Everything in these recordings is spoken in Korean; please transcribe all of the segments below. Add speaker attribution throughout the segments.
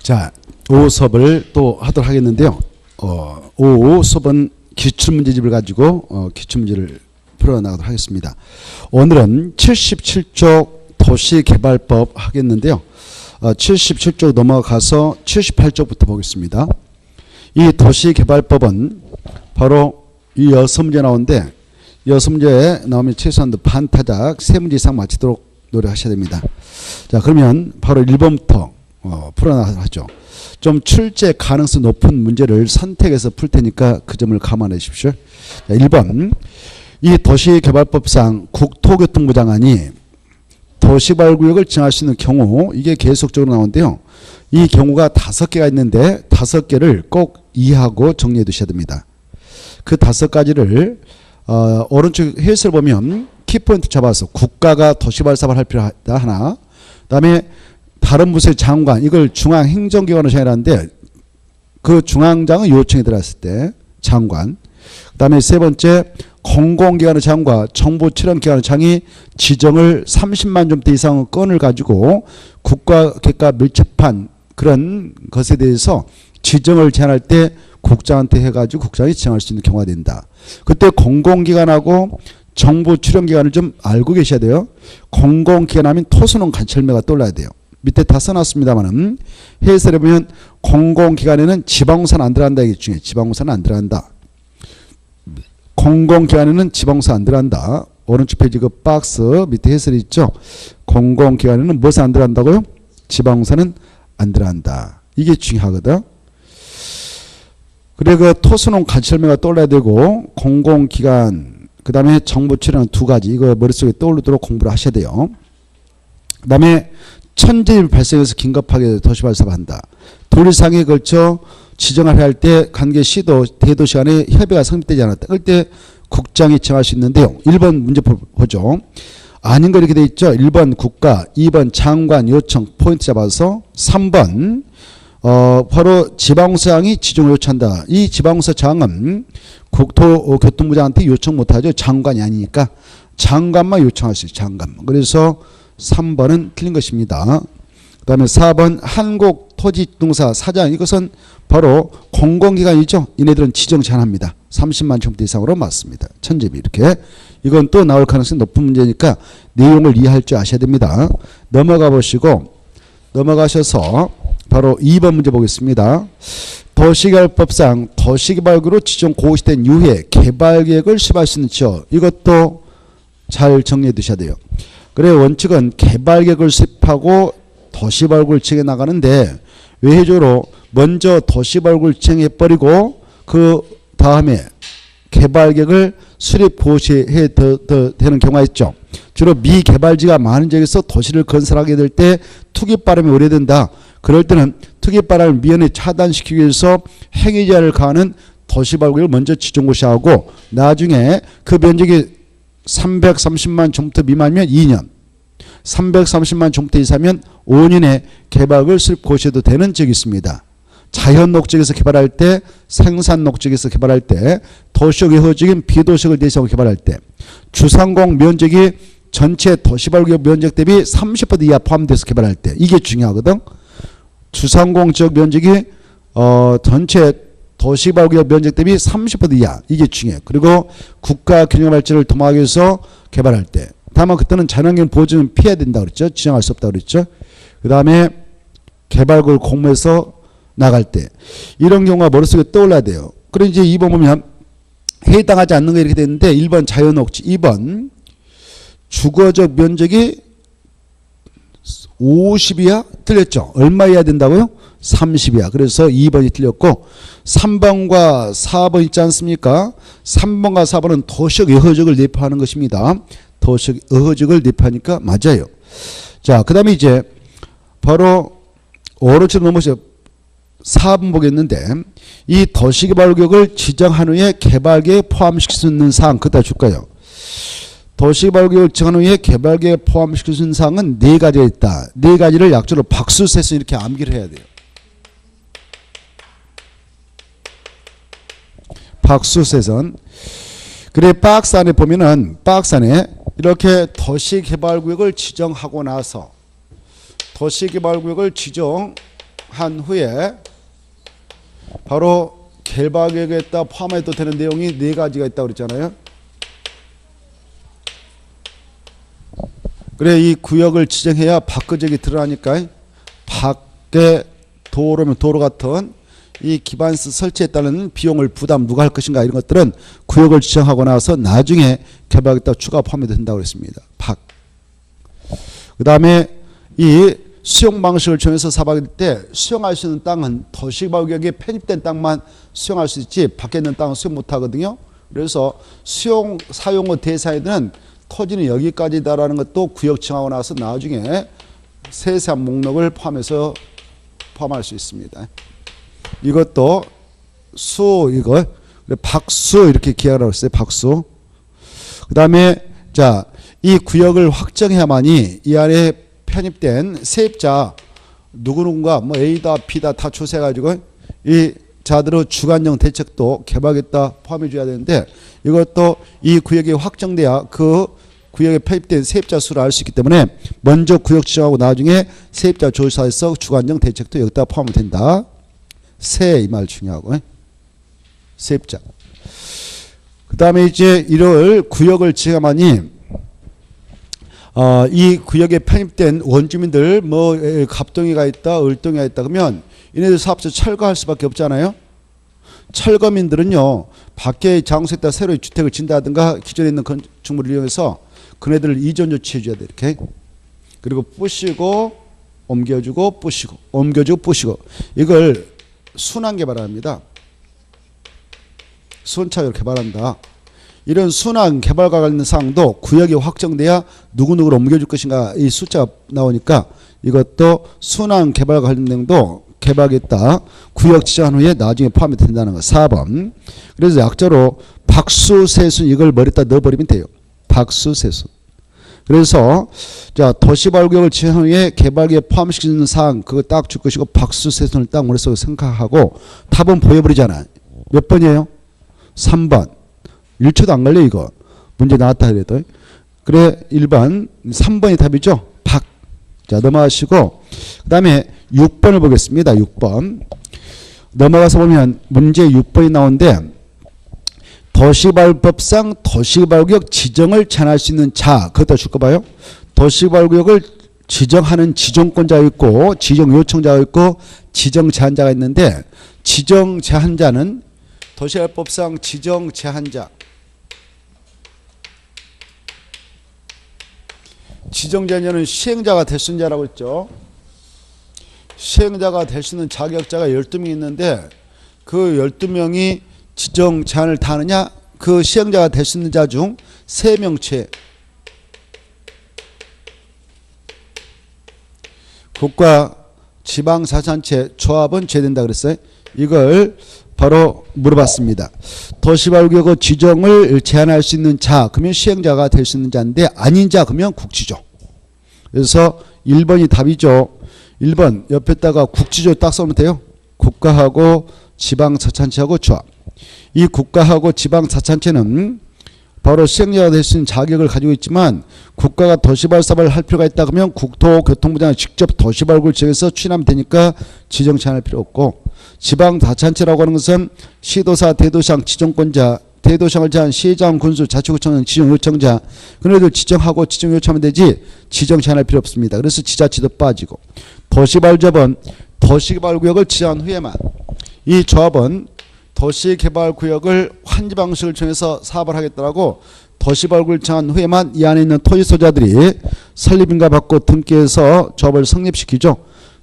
Speaker 1: 자, 5 수업을 또 하도록 하겠는데요. 5 수업은 기출문제집을 가지고 기출문제를 풀어나가도록 하겠습니다. 오늘은 77쪽 도시개발법 하겠는데요. 77쪽 넘어가서 78쪽부터 보겠습니다. 이 도시개발법은 바로 이 6문제 나오는데 6문제에 나오면 최소한 반타작 3문제 이상 맞히도록 노력하셔야 됩니다. 자, 그러면 바로 1번부터 풀어나가도록 하죠. 좀 출제 가능성 높은 문제를 선택해서 풀 테니까 그 점을 감안해 주십시오. 자, 1번. 이 도시개발법상 국토교통부 장관이 도시개발구역을 지정할 수 있는 경우, 이게 계속적으로 나오는데요. 이 경우가 5개가 있는데 5개를 꼭 이해하고 정리해 두셔야 됩니다. 그 5가지를 오른쪽 해설을 보면 키포인트 잡아서 국가가 도시개발 사업을 할 필요하다 하나, 그 다음에 다른 부서의 장관, 이걸 중앙행정기관으로 정의하는데 그 중앙장은 요청이 들어갔을 때 장관, 그 다음에 세 번째 공공기관의 장과 정부 출연기관의 장이 지정을 30만 점대 이상의 건을 가지고 국가 객과 밀접한 그런 것에 대해서 지정을 제한할 때 국장한테 해가지고 국장이 지정할 수 있는 경우가 된다. 그때 공공기관하고 정부 출연기관을 좀 알고 계셔야 돼요. 공공기관 하면 토수농 관철매가 떠올라야 돼요. 밑에 다 써놨습니다만은 해설해 보면 공공기관에는 지방공사는 안 들어간다. 이게 중요해요. 지방공사는 안 들어간다. 공공기관에는 지방공사 안 들어간다. 오른쪽 페이지 그 박스 밑에 해설이 있죠. 공공기관에는 무엇이 안 들어간다고요? 지방공사는 안 들어간다. 이게 중요하거든. 그래 그 토수농 관철매가 떠올라야 되고 공공기관 그 다음에 정부 출연 2가지 이거 머릿속에 떠오르도록 공부를 하셔야 돼요. 그 다음에 천재일 발생해서 긴급하게 도시개발 사업을 한다. 도리상에 걸쳐 지정을 할 때 관계 시도 대도시 간에 협의가 성립되지 않았다. 그럴 때 국장이 정할 수 있는데요. 1번 문제 보죠. 아닌 거 이렇게 돼 있죠. 1번 국가, 2번 장관 요청 포인트 잡아서 3번 바로 지방공사장이 지정을 요청한다. 이 지방공사장은 국토교통부장한테 요청 못하죠. 장관이 아니니까 장관만 요청할 수 있어요. 장관만. 그래서 3번은 틀린 것입니다. 그 다음에 4번 한국토지동사 사장, 이것은 바로 공공기관이죠. 이네들은 지정 제한합니다. 30만 점대 이상으로 맞습니다. 천재비 이렇게. 이건 또 나올 가능성이 높은 문제니까 내용을 이해할 줄 아셔야 됩니다. 넘어가 보시고 넘어가셔서 바로 2번 문제 보겠습니다. 도시개발법상 도시개발구로 지정 고시된 이후에 개발계획을 수립할 수 있는 지역, 이것도 잘 정리해 두셔야 돼요. 그래 원칙은 개발계획을 수립하고 도시개발구를 지정해 나가는데 외회적으로 먼저 도시개발구를 지정해 버리고 그 다음에 개발계획을 수립 고시해 되는 경우가 있죠. 주로 미개발지가 많은 지역에서 도시를 건설하게 될 때 투기바람이 오래된다. 그럴 때는 투기바람을 미연에 차단시키기 위해서 행위제한을 가하는 도시개발구역을 먼저 지정고시하고 나중에 그 면적이 330만 제곱미터 미만이면 2년, 330만 제곱미터 이상이면 5년에 개발을 수립 고시해도 되는 지역이 있습니다. 자연 녹지역에서 개발할 때, 생산 녹지역에서 개발할 때, 도시역의 허적인 비도시역을 대상으로 개발할 때, 주상공 면적이 전체 도시개발구역 면적 대비 30% 이하 포함돼서 개발할 때, 이게 중요하거든. 주상공 지역 면적이 전체 도시개발구역 면적 대비 30% 이하, 이게 중요해요. 그리고 국가 균형발전을 도모하기 위해서 개발할 때, 다만 그때는 자연환경 보호지역은 피해야 된다 그랬죠. 지정할 수 없다 그랬죠. 그 다음에 개발구를 공모해서 나갈 때 이런 경우가 머릿속에 떠올라야 돼요. 그래 이제 2번 보면 해당하지 않는 거 이렇게 되는데 1번 자연녹지, 2번 주거적 면적이 50이야? 틀렸죠. 얼마 이야 된다고요? 30이야. 그래서 2번이 틀렸고 3번과 4번 있지 않습니까? 3번과 4번은 도시적 여허적을 내포하는 것입니다. 도시적 여허적을 내포하니까 맞아요. 자, 그 다음에 이제 바로 오른쪽으로 넘어서 4번 보겠는데 이 도시개발구역을 지정한 후에 개발계획에 포함시킬 수 있는 사항 그다 줄까요? 도시개발구역을 지정한 후에 개발계획에 포함시킬 수 있는 사항은 4가지가 있다. 4가지를 약조로 박수세서 이렇게 암기를 해야 돼요. 박수세선. 그래 박스 안에 보면은 박스 안에 이렇게 도시개발구역을 지정하고 나서 도시개발구역을 지정 지정한 후에 바로 개발구역에다 포함해도 되는 내용이 네 가지가 있다고 그랬잖아요. 그래 이 구역을 지정해야 밖의적이 드러나니까 밖에 도로면 도로 같은 이 기반시 설치에 따른 비용을 부담 누가 할 것인가 이런 것들은 구역을 지정하고 나서 나중에 개발하겠다 추가 포함이 된다고 그랬습니다. 그 다음에 이 수용 방식을 정해서 사박일 때 수용할 수 있는 땅은 도시개발구역에 편입된 땅만 수용할 수 있지 밖에 있는 땅은 수용 못하거든요. 그래서 수용 사용의 대상에는 토지는 여기까지다라는 것도 구역 지정하고 나서 나중에 세세한 목록을 포함해서 포함할 수 있습니다. 이것도 수 이거 박수 이렇게 기하라고 했어요. 박수. 그다음에 자, 이 구역을 확정해야만이 이 안에 편입된 세입자 누구누군가 뭐 A다 B다 다 조사해 가지고 이 자들의 주관적 대책도 개발하겠다 포함해 줘야 되는데 이것도 이 구역이 확정돼야 그 구역에 편입된 세입자 수를 알 수 있기 때문에 먼저 구역 지정하고 나중에 세입자 조사해서 주관적 대책도 여기다 포함이 된다. 세 이 말 중요하고 세입자. 그 다음에 이제 이를 구역을 지정하니 이 구역에 편입된 원주민들 뭐 갑동이가 있다 을동이가 있다 그러면 이네들 사업자 철거할 수밖에 없잖아요. 철거민들은요 밖에 장소에다 새로 주택을 짓는다든가 기존에 있는 건축물을 이용해서 그네들을 이전 조치해 줘야 돼 이렇게. 그리고 부시고 옮겨주고 부시고 옮겨주고 부시고 이걸 순환 개발합니다. 순차적으로 개발한다. 이런 순환 개발과 관련된 사항도 구역이 확정돼야 누구누구를 옮겨줄 것인가 이 숫자가 나오니까 이것도 순환 개발과 관련된 내용도 개발하겠다. 구역 지정한 후에 나중에 포함이 된다는 거. 4번. 그래서 약자로 박수세순 이걸 머리에다 넣어버리면 돼요. 박수세순. 그래서 자 도시발구역을 지정한 후에 개발에 포함시키는 사항 그거 딱 줄 것이고 박수세순을 딱 머릿속에 생각하고 답은 보여버리잖아. 몇 번이에요? 3번. 1초도 안 걸려 이거. 문제 나왔다 그래도. 그래 1번 3번이 답이죠. 박. 자 넘어가시고 그 다음에 6번을 보겠습니다. 6번. 넘어가서 보면 문제 6번이 나오는데 도시개발법상 도시개발구역 지정을 제한할 수 있는 자 그것도 줄 거 봐요. 도시개발구역을 지정하는 지정권자가 있고 지정 요청자가 있고 지정 제한자가 있는데 지정 제한자는 도시개발법상 지정 제한자 지정 제한자는 시행자가 될 수 있는 자라고 했죠. 시행자가 될 수 있는 자격자가 12명이 있는데 그 12명이 지정 제한을 다 하느냐 그 시행자가 될 수 있는 자 중 3명 채 국가 지방자치단체 조합은 제외된다 그랬어요. 이걸 바로 물어봤습니다. 도시발구역의 지정을 제한할 수 있는 자 그러면 시행자가 될 수 있는 자인데 아닌 자 그러면 국지조. 그래서 1번이 답이죠. 1번 옆에다가 국지조 딱 써면 돼요. 국가하고 지방자치단체하고 조합. 이 국가하고 지방자치단체는 바로 시행자가 될 수 있는 자격을 가지고 있지만 국가가 도시발 사업을 할 필요가 있다 그러면 국토교통부 장관이 직접 도시발구를 지정해서 추진하면 되니까 지정 제한할 필요 없고 지방자치단체라고 하는 것은 시도사 대도시장 지정권자 대도시장을 제한 시장 군수 자치구청장 지정 요청자 그네들 지정하고 지정 요청하면 되지 지정 제한할 필요 없습니다. 그래서 지자체도 빠지고 도시발조합은 도시개발구역을 지정한 후에만 이 조합은 도시개발구역을 환지 방식을 정해서 사업을 하겠다라고 도시발구역을 정한 후에만 이 안에 있는 토지 소유자들이 설립인가 받고 등기해서 조합을 성립시키죠.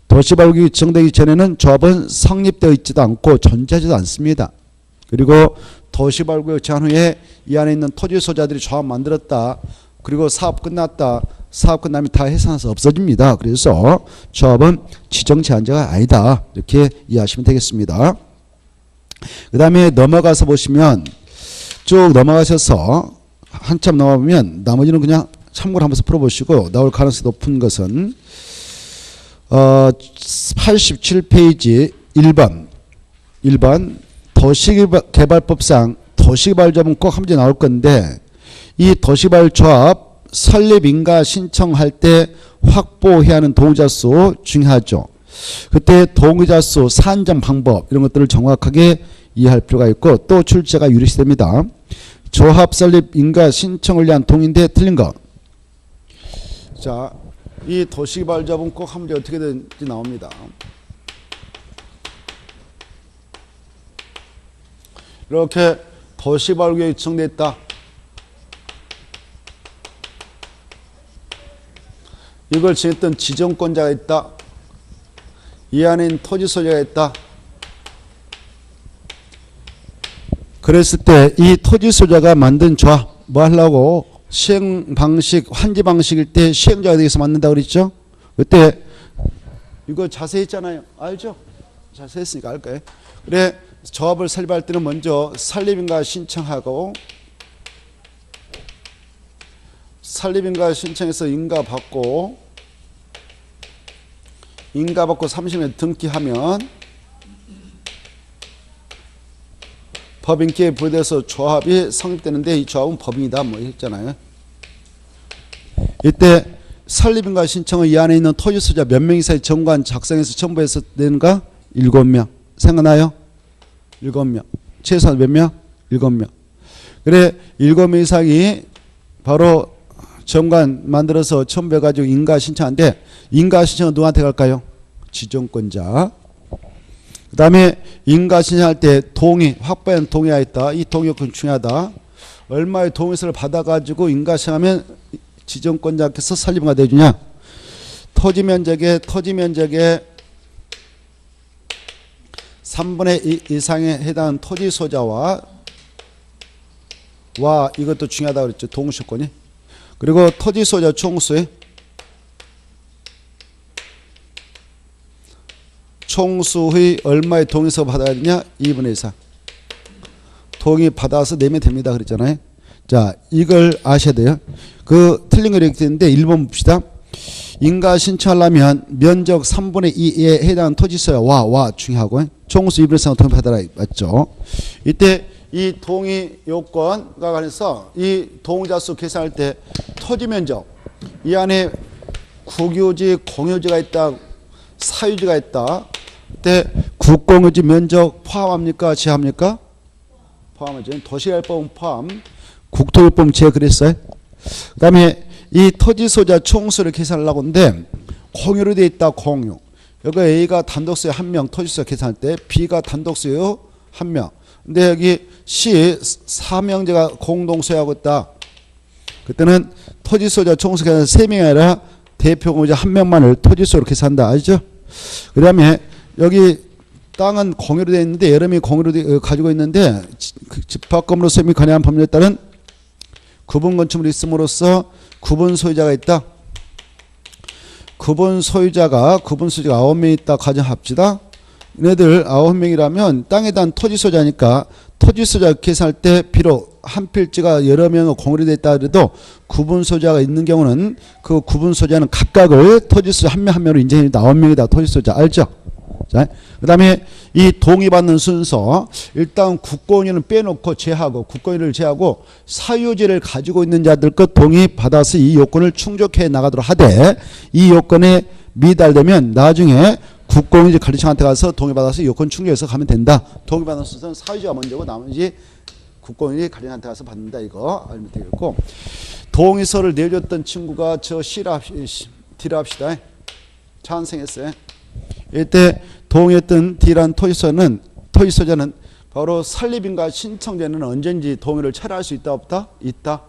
Speaker 1: 도시발구역이 지정되기 전에는 조합은 성립되어 있지도 않고 존재하지도 않습니다. 그리고 도시발구역 정한 후에 이 안에 있는 토지 소유자들이 조합 만들었다. 그리고 사업 끝났다. 사업 끝나면 다 해산해서 없어집니다. 그래서 조합은 지정 제한자가 아니다. 이렇게 이해하시면 되겠습니다. 그 다음에 넘어가서 보시면 쭉 넘어가셔서 한참 넘어가면 나머지는 그냥 참고를 하면서 풀어보시고 나올 가능성이 높은 것은 87페이지 1번 도시개발법상 도시개발조합은 꼭 한 문제 나올 건데 이 도시개발조합 설립인가 신청할 때 확보해야 하는 동의자 수 중요하죠. 그때 동의자 수, 산정 방법 이런 것들을 정확하게 이해할 필요가 있고 또 출제가 유리시됩니다. 조합 설립 인가 신청을 위한 동의인데 틀린 거. 자, 이 도시개발 조합은 꼭 한 문제 어떻게 되는지 나옵니다. 이렇게 도시개발구역이 지정되어 있다. 이걸 지냈던 지정권자가 있다. 이 안에 있는 토지 소유자가 있다. 그랬을 때 이 토지 소유자가 만든 조합 뭐 하려고 시행 방식 환지 방식일 때 시행자가 되어서 만든다 그랬죠. 그때 이거 자세히 했잖아요. 알죠? 자세히 했으니까 알 거예요. 그래 조합을 설립할 때는 먼저 설립인가 신청하고 설립인가 신청해서 인가 받고 30년 등기하면 법인기에 부여돼서 조합이 성립되는데 이 조합은 법인이다 뭐 했잖아요. 이때 설립인가 신청은 이 안에 있는 토지 소유자 몇 명 이상의 정관 작성해서 첨부해서 되는가? 7명. 생각나요? 7명. 최소한 몇 명? 7명. 그래 7명 이상이 바로 정관 만들어서 첨부해가지고 인가 신청한데 인가 신청은 누구한테 갈까요? 지정권자. 그 다음에 인가 신청할 때 동의, 확보한 동의가 있다. 이 동의 요건 중요하다. 얼마의 동의서를 받아가지고 인가 신청하면 지정권자께서 설립인가 내주냐. 토지 면적의 3분의 2 이상에 해당하는 토지 소유자와 이것도 중요하다고 그랬죠. 동의조건이. 그리고 토지 소유자 총수의 총수의 얼마의 동의서 받아야 되냐? 2분의 2상. 동의 받아서 내면 됩니다. 그랬잖아요. 자, 이걸 아셔야 돼요. 그 틀린 거 이렇게 되는데 1번 봅시다. 인가 신청하려면 면적 3분의 2에 해당하는 토지 소유와 중요하고 총수 2분의 3 동의 받아라 맞죠? 이때 이 동의 요건과 관해서 이 동의자 수 계산할 때 토지 면적 이 안에 국유지, 공유지가 있다, 사유지가 있다. 그때 국공유지 면적 포함합니까? 제합니까? 포함하죠. 도시개발법은 포함, 국토교법은 제 그랬어요. 그 다음에 이 토지 소유자 총수를 계산하려고 하는데 공유로 되어 있다. 공유. 여기 A가 단독 소유 1명 토지 소유 계산할 때 B가 단독 소유 1명. 근데 여기 C 4명제가 공동 소유하고 있다. 그때는 토지 소유자 총수 계산 3명이 아니라 대표 공유자 1명만을 토지 소유로 계산한다. 아시죠? 그 다음에 여기 땅은 공유로 되어 있는데 여러 명이 공유로 가지고 있는데 집합금으로 소유이 가능한 법률에 따른 구분 건축물이 있음으로써 구분 소유자가 있다. 구분 소유자가 9명 있다 가정합시다. 얘네들 9명이라면 땅에 대한 토지 소유자니까 토지 소유자 계산할 때 비록 한 필지가 여러 명의 공유로 되어 있다 그래도 구분 소유자가 있는 경우는 그 구분 소유자는 각각을 토지 소유자 한 명 한 명으로 인정합니다. 9명이다 토지 소유자 알죠? 자, 그 다음에 이 동의받는 순서 일단 국공유는 빼놓고 제하고 국공유를 제하고 사유지를 가지고 있는 자들 것 동의받아서 이 요건을 충족해 나가도록 하되 이 요건에 미달되면 나중에 국공유지 관리청한테 가서 동의받아서 요건 충족해서 가면 된다. 동의받는 순서는 사유지가 먼저고 나머지 국공유지 관리청한테 가서 받는다. 이거 알면 되겠고 동의서를 내줬던 친구가 저 C라 D라 합시다. 찬성했어요. 이때 동의했던 D라는 토지소유자는 바로 설립인가 신청자는 언제든지 동의를 철회할 수 있다 없다? 있다.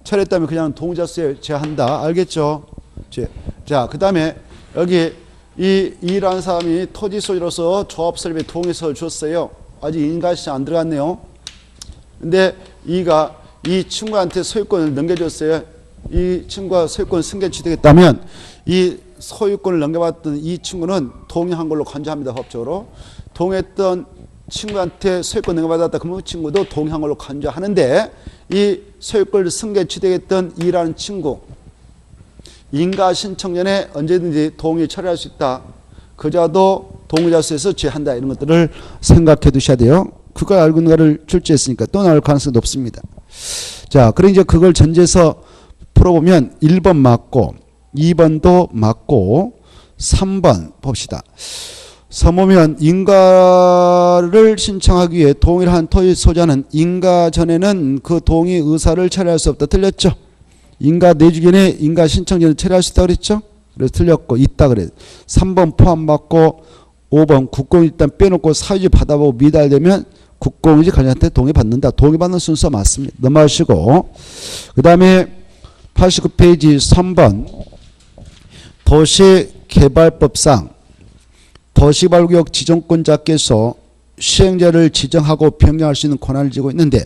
Speaker 1: 철회했다면 그냥 동의자 수에 제한다. 알겠죠? 자, 그 다음에 여기 이라는 사람이 토지 소유로서 조합 설립에 동의서를 줬어요. 아직 인가시장 안 들어갔네요. 근데 이가 이 친구한테 소유권을 넘겨줬어요. 이 친구가 소유권 승계 취득했다면 이 소유권을 넘겨받던 이 친구는 동의한 걸로 간주합니다. 법적으로. 동의했던 친구한테 소유권 넘겨받았다. 그러면 그 친구도 동의한 걸로 간주하는데 이 소유권을 승계 취득했던 이라는 친구 인가 신청 전에 언제든지 동의 처리할 수 있다. 그자도 동의자 수에서 제한다. 이런 것들을 생각해 두셔야 돼요. 그걸 알고 있는 거를 출제했으니까 또 나올 가능성이 높습니다. 자, 그럼 이제 그걸 전제해서 풀어보면 1번 맞고 2번도 맞고 3번 봅시다. 서무면 인가를 신청하기 위해 동의를 한 토지 소유자는 인가 전에는 그 동의 의사를 처리할 수 없다. 틀렸죠? 인가 내주기에 인가 신청 전에 처리할 수 있다 그랬죠? 그래서 틀렸고 있다 그래. 3번 포함받고 5번 국공 일단 빼놓고 사유지 받아보고 미달되면 국공유지 관리한테 동의받는다. 동의받는 순서 맞습니다. 넘어가시고 그 다음에 89페이지 3번 도시개발법상 도시개발구역 지정권자께서 시행자를 지정하고 변경할 수 있는 권한을 지고 있는데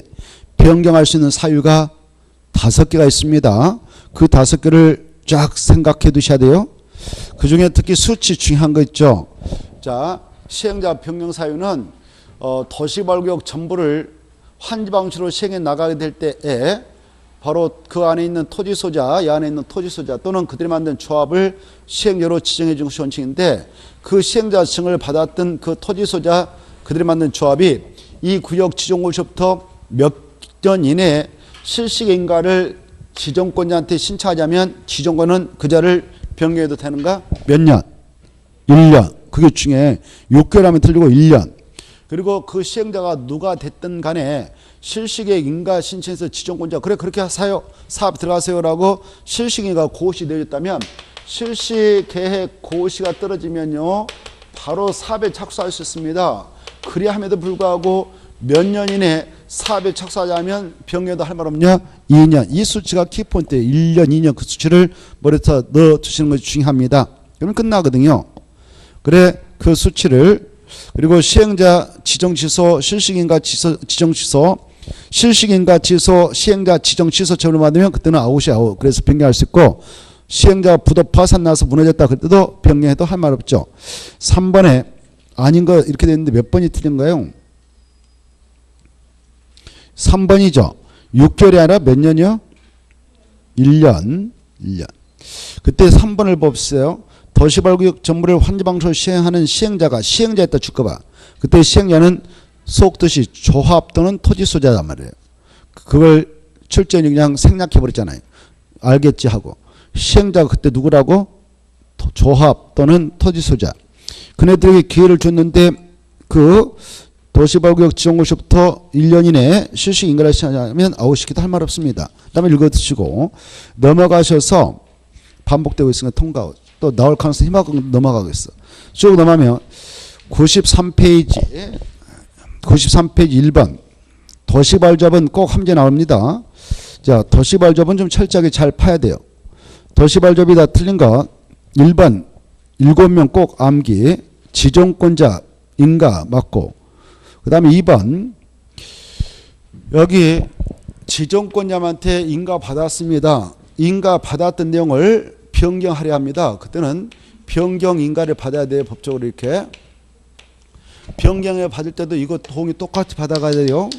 Speaker 1: 변경할 수 있는 사유가 5개가 있습니다. 그 5개를 쫙 생각해 두셔야 돼요. 그 중에 특히 수치 중요한 거 있죠. 자, 시행자 변경 사유는 도시개발구역 전부를 환지방치로 시행해 나가게 될 때에 바로 그 안에 있는 토지 소자, 이 안에 있는 토지 소자 또는 그들이 만든 조합을 시행자로 지정해 준 것이 원칙인데 그 시행자 지정을 받았던 그 토지 소자, 그들이 만든 조합이 이 구역 지정고시부터 몇 년 이내에 실시인가를 지정권자한테 신청하자면 지정권은 그 자를 변경해도 되는가? 몇 년? 1년. 그게 중에 6개월 하면 틀리고 1년. 그리고 그 시행자가 누가 됐든 간에 실시계획 인가 신청해서 지정권자 그래 그렇게 하세요. 사업 들어가세요라고 실시계획가 고시 내렸다면 실시계획 고시가 떨어지면요 바로 사업에 착수할 수 있습니다. 그리함에도 불구하고 몇 년 이내 사업에 착수하자면 변경도 할 말 없냐? 2년. 이 수치가 키포인트예요. 1년, 2년 그 수치를 머리에다 넣어두시는 것이 중요합니다. 그러면 끝나거든요. 그래 그 수치를 그리고 시행자 지정 취소, 실시인가 지정 취소, 실시인가 취소, 시행자 지정 취소 처분을 받으면 그때는 아웃이 아웃. 그래서 변경할 수 있고 시행자 부도 파산 나서 무너졌다 그때도 변경해도 할 말 없죠. 3번에 아닌 거 이렇게 됐는데 몇 번이 틀린 거예요? 3번이죠. 6개월이 아니라 몇 년이요? 1년. 그때 3번을 봅시다. 도시발구역 전부를 환지방치로 시행하는 시행자가 시행자였다 주거봐. 그때 시행자는 속 뜻이 조합 또는 토지 소자란 말이에요. 그걸 철저히 그냥 생략해버렸잖아요. 알겠지 하고. 시행자가 그때 누구라고? 조합 또는 토지 소자. 그네들에게 기회를 줬는데 그 도시발구역 지정고시부터 1년 이내에 실시 인가를 시행하면 아웃시키도 할 말 없습니다. 그 다음에 읽어드시고 넘어가셔서 반복되고 있으니까 통과 또 나올 가능성이 희망하고 넘어가겠어. 쭉 넘어가면 93페이지 1번 도시발접은 꼭 함재 나옵니다. 자, 도시발접은 좀 철저하게 잘 파야 돼요. 도시발접이 다 틀린 거 1번 7명 꼭 암기 지정권자 인가 맞고 그 다음에 2번 여기 지정권자한테 인가 받았습니다. 인가 받았던 내용을 변경하려 합니다. 그때는 변경 인가를 받아야 돼요. 법적으로 이렇게. 변경을 받을 때도 이거 동의 똑같이 받아가야 돼요.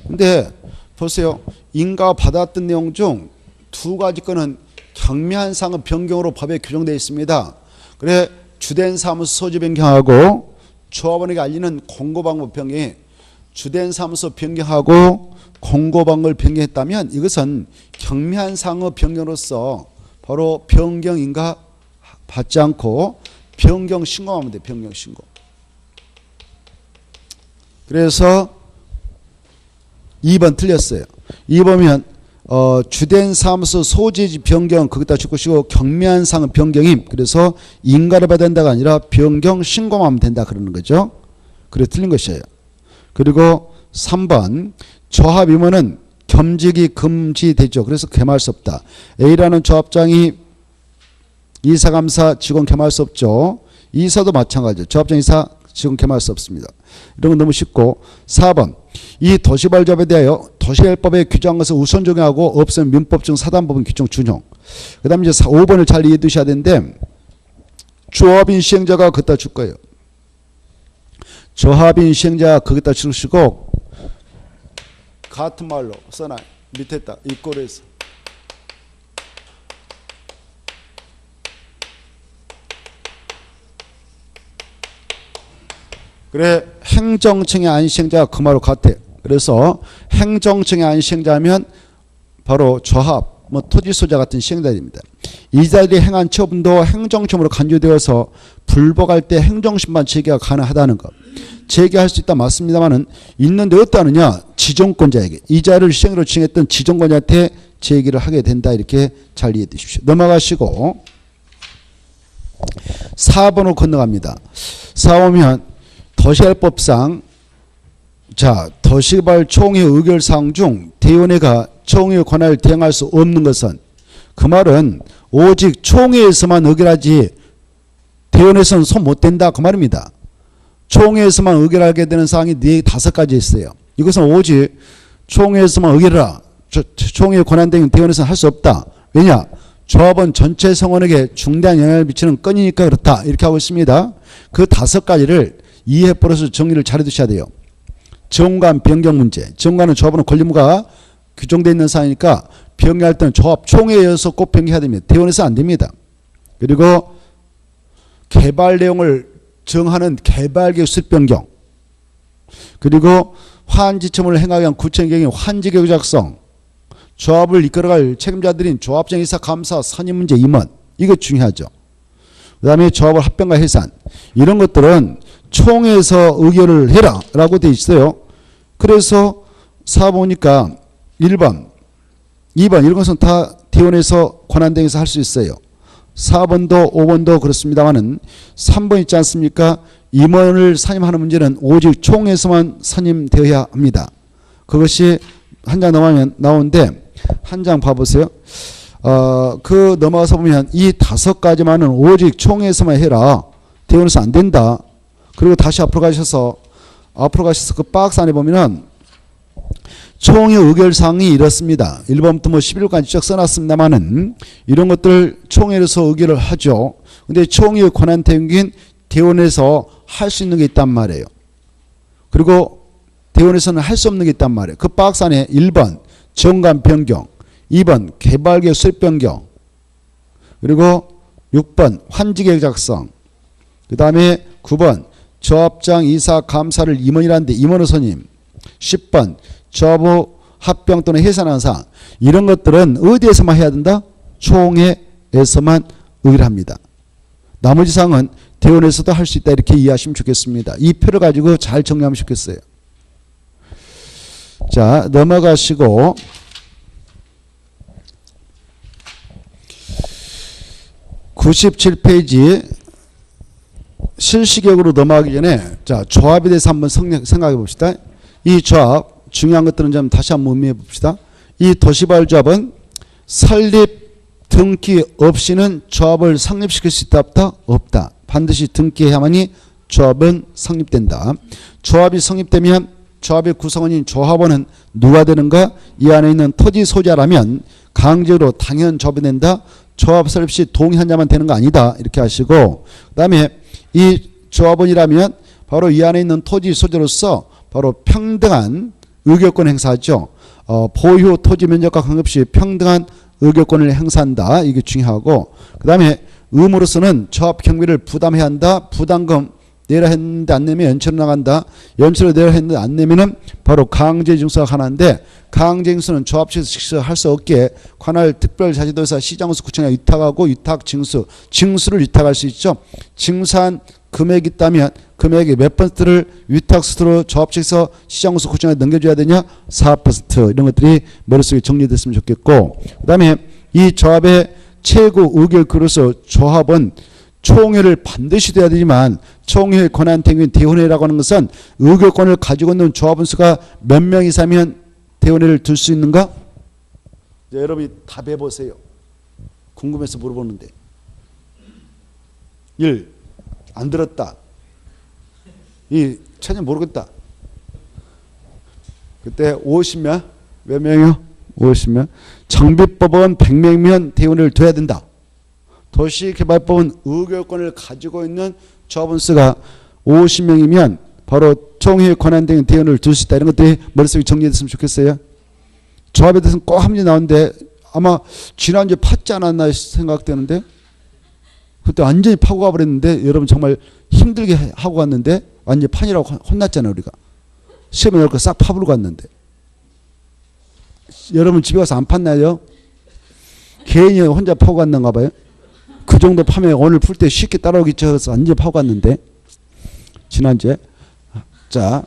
Speaker 1: 근데 보세요. 인가 받았던 내용 중 2가지 건은 경미한 상의 변경으로 법에 규정되어 있습니다. 그래 주된 사무소 소지 변경하고 조합원에게 알리는 공고방법 변경이 주된 사무소 변경하고 공고방법을 변경했다면 이것은 경미한 상의 변경으로서 바로 변경인가 받지 않고 변경 신고하면 돼. 변경 신고. 그래서 2번 틀렸어요. 2번이면 주된 사무소 소재지 변경 거기다 줄것이고 경미한 상의 변경임. 그래서 인가를 받아야 된다가 아니라 변경 신고만 하면 된다 그러는 거죠. 그래 틀린 것이에요. 그리고 3번 조합 임원은 겸직이 금지되죠. 그래서 겸할 수 없다. A라는 조합장이 이사감사 직원 겸할 수 없죠. 이사도 마찬가지죠. 조합장 이사 직원 겸할 수 없습니다. 이런 건 너무 쉽고 4번 이 도시발접에 대하여 도시개발법에 규정한 것을 우선 적용하고 없으면 민법중 사단법은 규정 준용. 그 다음에 이제 5번을 잘 이해해 두셔야 되는데 조합인 시행자가 그따 줄 거예요. 조합인 시행자 거기다 주시고 같은 말로 써놔. 밑에 있다. 이 꼴에서. 그래 행정청의 안시행자가 그 말로 같아. 그래서 행정청의 안시행자면 바로 조합 뭐 토지 소자 같은 시행자들입니다. 이자들이 행한 처분도 행정처분으로 간주되어서 불복할 때 행정심판 제기가 가능하다는 것. 제기할 수 있다 맞습니다만은 있는데 어떠하느냐? 지정권자에게 이자를 시행으로 지정했던 지정권자한테 제기를 하게 된다. 이렇게 잘 이해해 주십시오. 넘어가시고 4번으로 건너갑니다. 4번은 도시개발법상 자 도시개발 총회 의결사항 중 대의원회가 총회의 권한을 대행할 수 없는 것은 그 말은 오직 총회에서만 의결하지 대의원에서는 손 못 댄다 그 말입니다. 총회에서만 의결하게 되는 사항이 5가지 있어요. 이것은 오직 총회에서만 의결하라. 총회의 권한 대행 대의원에서는 할 수 없다. 왜냐? 조합원 전체 성원에게 중대한 영향을 미치는 건이니까 그렇다. 이렇게 하고 있습니다. 그 5가지를 이해버려서 정리를 잘 해두셔야 돼요. 정관 변경 문제. 정관은 조합원의 권리무가 규정되어 있는 사항이니까 변경할 때는 조합 총회에서 꼭 변경해야 됩니다. 대의원에서 안 됩니다. 그리고 개발 내용을 정하는 개발계획 수립 변경. 그리고 환지처분을 행하기 위한 구체적인 환지계획 작성. 조합을 이끌어갈 책임자들인 조합장 이사 감사 선임 문제 임원. 이거 중요하죠. 그 다음에 조합을 합병과 해산. 이런 것들은 총회에서 의결을 해라 라고 되어 있어요. 그래서 4보니까 1번, 2번 이런 것은 다 대의원에서 권한대행에서 할 수 있어요. 4번도 5번도 그렇습니다만은 3번 있지 않습니까? 임원을 선임하는 문제는 오직 총회에서만 선임되어야 합니다. 그것이 한 장 넘어가면 나오는데 한 장 봐보세요. 그 넘어가서 보면 이 5가지만은 오직 총회에서만 해라. 대의원에서 안 된다. 그리고 다시 앞으로 가셔서 그 박스 안에 보면은 총회 의결사항이 이렇습니다. 1번부터 뭐 11번까지 쭉 써놨습니다만은 이런 것들 총회에서 의결을 하죠. 근데 총회의 권한 대행인 대의원에서 할 수 있는 게 있단 말이에요. 그리고 대의원에서는 할 수 없는 게 있단 말이에요. 그 박스 안에 1번 정관 변경, 2번 개발계획 수립 변경, 그리고 6번 환지계획 작성, 그 다음에 9번 조합장 이사 감사를 임원이라는데 임원의 선임, 10번 조합의 합병 또는 해산하는 사항. 이런 것들은 어디에서만 해야 된다? 총회에서만 의결합니다. 나머지 사항은 대의원에서도 할 수 있다. 이렇게 이해하시면 좋겠습니다. 이 표를 가지고 잘 정리하면 좋겠어요. 자, 넘어가시고 97페이지 실시격으로 넘어가기 전에 자 조합에 대해서 한번 생각해 봅시다. 이 조합 중요한 것들은 좀 다시 한번 의미해 봅시다. 이 도시개발 조합은 설립 등기 없이는 조합을 성립시킬 수 있다 없다? 없다. 반드시 등기해야만이 조합은 성립된다. 조합이 성립되면 조합의 구성원인 조합원은 누가 되는가? 이 안에 있는 토지 소유자라면 강제로 당연 조합이 된다. 조합 설립 시 동의한 자만 되는 거 아니다. 이렇게 하시고 그 다음에 이 조합원이라면 바로 이 안에 있는 토지 소유자로서 바로 평등한 의결권 행사하죠. 보유 토지 면적과 관계없이 평등한 의결권을 행사한다. 이게 중요하고 그 다음에 의무로서는 조합 경비를 부담해야 한다. 부담금 내라 했는데 안 내면 연체로 나간다. 연체로 내라 했는데 안 내면은 바로 강제징수가 가능한데 강제징수는 조합체에서 할 수 없게 관할 특별자치도에서 시장으로서 구청에 위탁하고 위탁징수, 징수를 위탁할 수 있죠. 징수한 금액이 있다면 금액의 몇 퍼센트를 위탁수수로 조합체에서 시장으로서 구청에 넘겨줘야 되냐? 4% 이런 것들이 머릿속에 정리됐으면 좋겠고 그 다음에 이 조합의 최고 의결권으로서 조합은 총회를 반드시 돼야 되지만 총회 권한 대행인 대의원회라고 하는 것은 의결권을 가지고 있는 조합원 수가 몇 명 이상이면 대의원회를 둘 수 있는가? 네, 여러분이 답해 보세요. 궁금해서 물어보는데 1. 안 들었다. 2. 전혀 모르겠다. 그때 50명? 몇 명이요? 50명. 정비법은 100명이면 대의원회를 둬야 된다. 도시개발법은 의결권을 가지고 있는 조합원 수가 50명이면 바로 총회 권한 대행 대의원을 둘 수 있다. 이런 것들이 머릿속에 정리됐으면 좋겠어요. 조합에 대해서는 꼭 한 문제 나오는데 아마 지난주에 팠지 않았나 생각되는데 그때 완전히 파고 가버렸는데 여러분 정말 힘들게 하고 갔는데 완전히 판이라고 혼났잖아요. 우리가 시험에 넣을 거 싹 파부르고 갔는데 여러분 집에 가서 안 팠나요? 개인이 혼자 파고 갔는가 봐요. 그 정도 파면 오늘 풀 때 쉽게 따라오기 전에서 완전 파고 갔는데 지난주에. 자,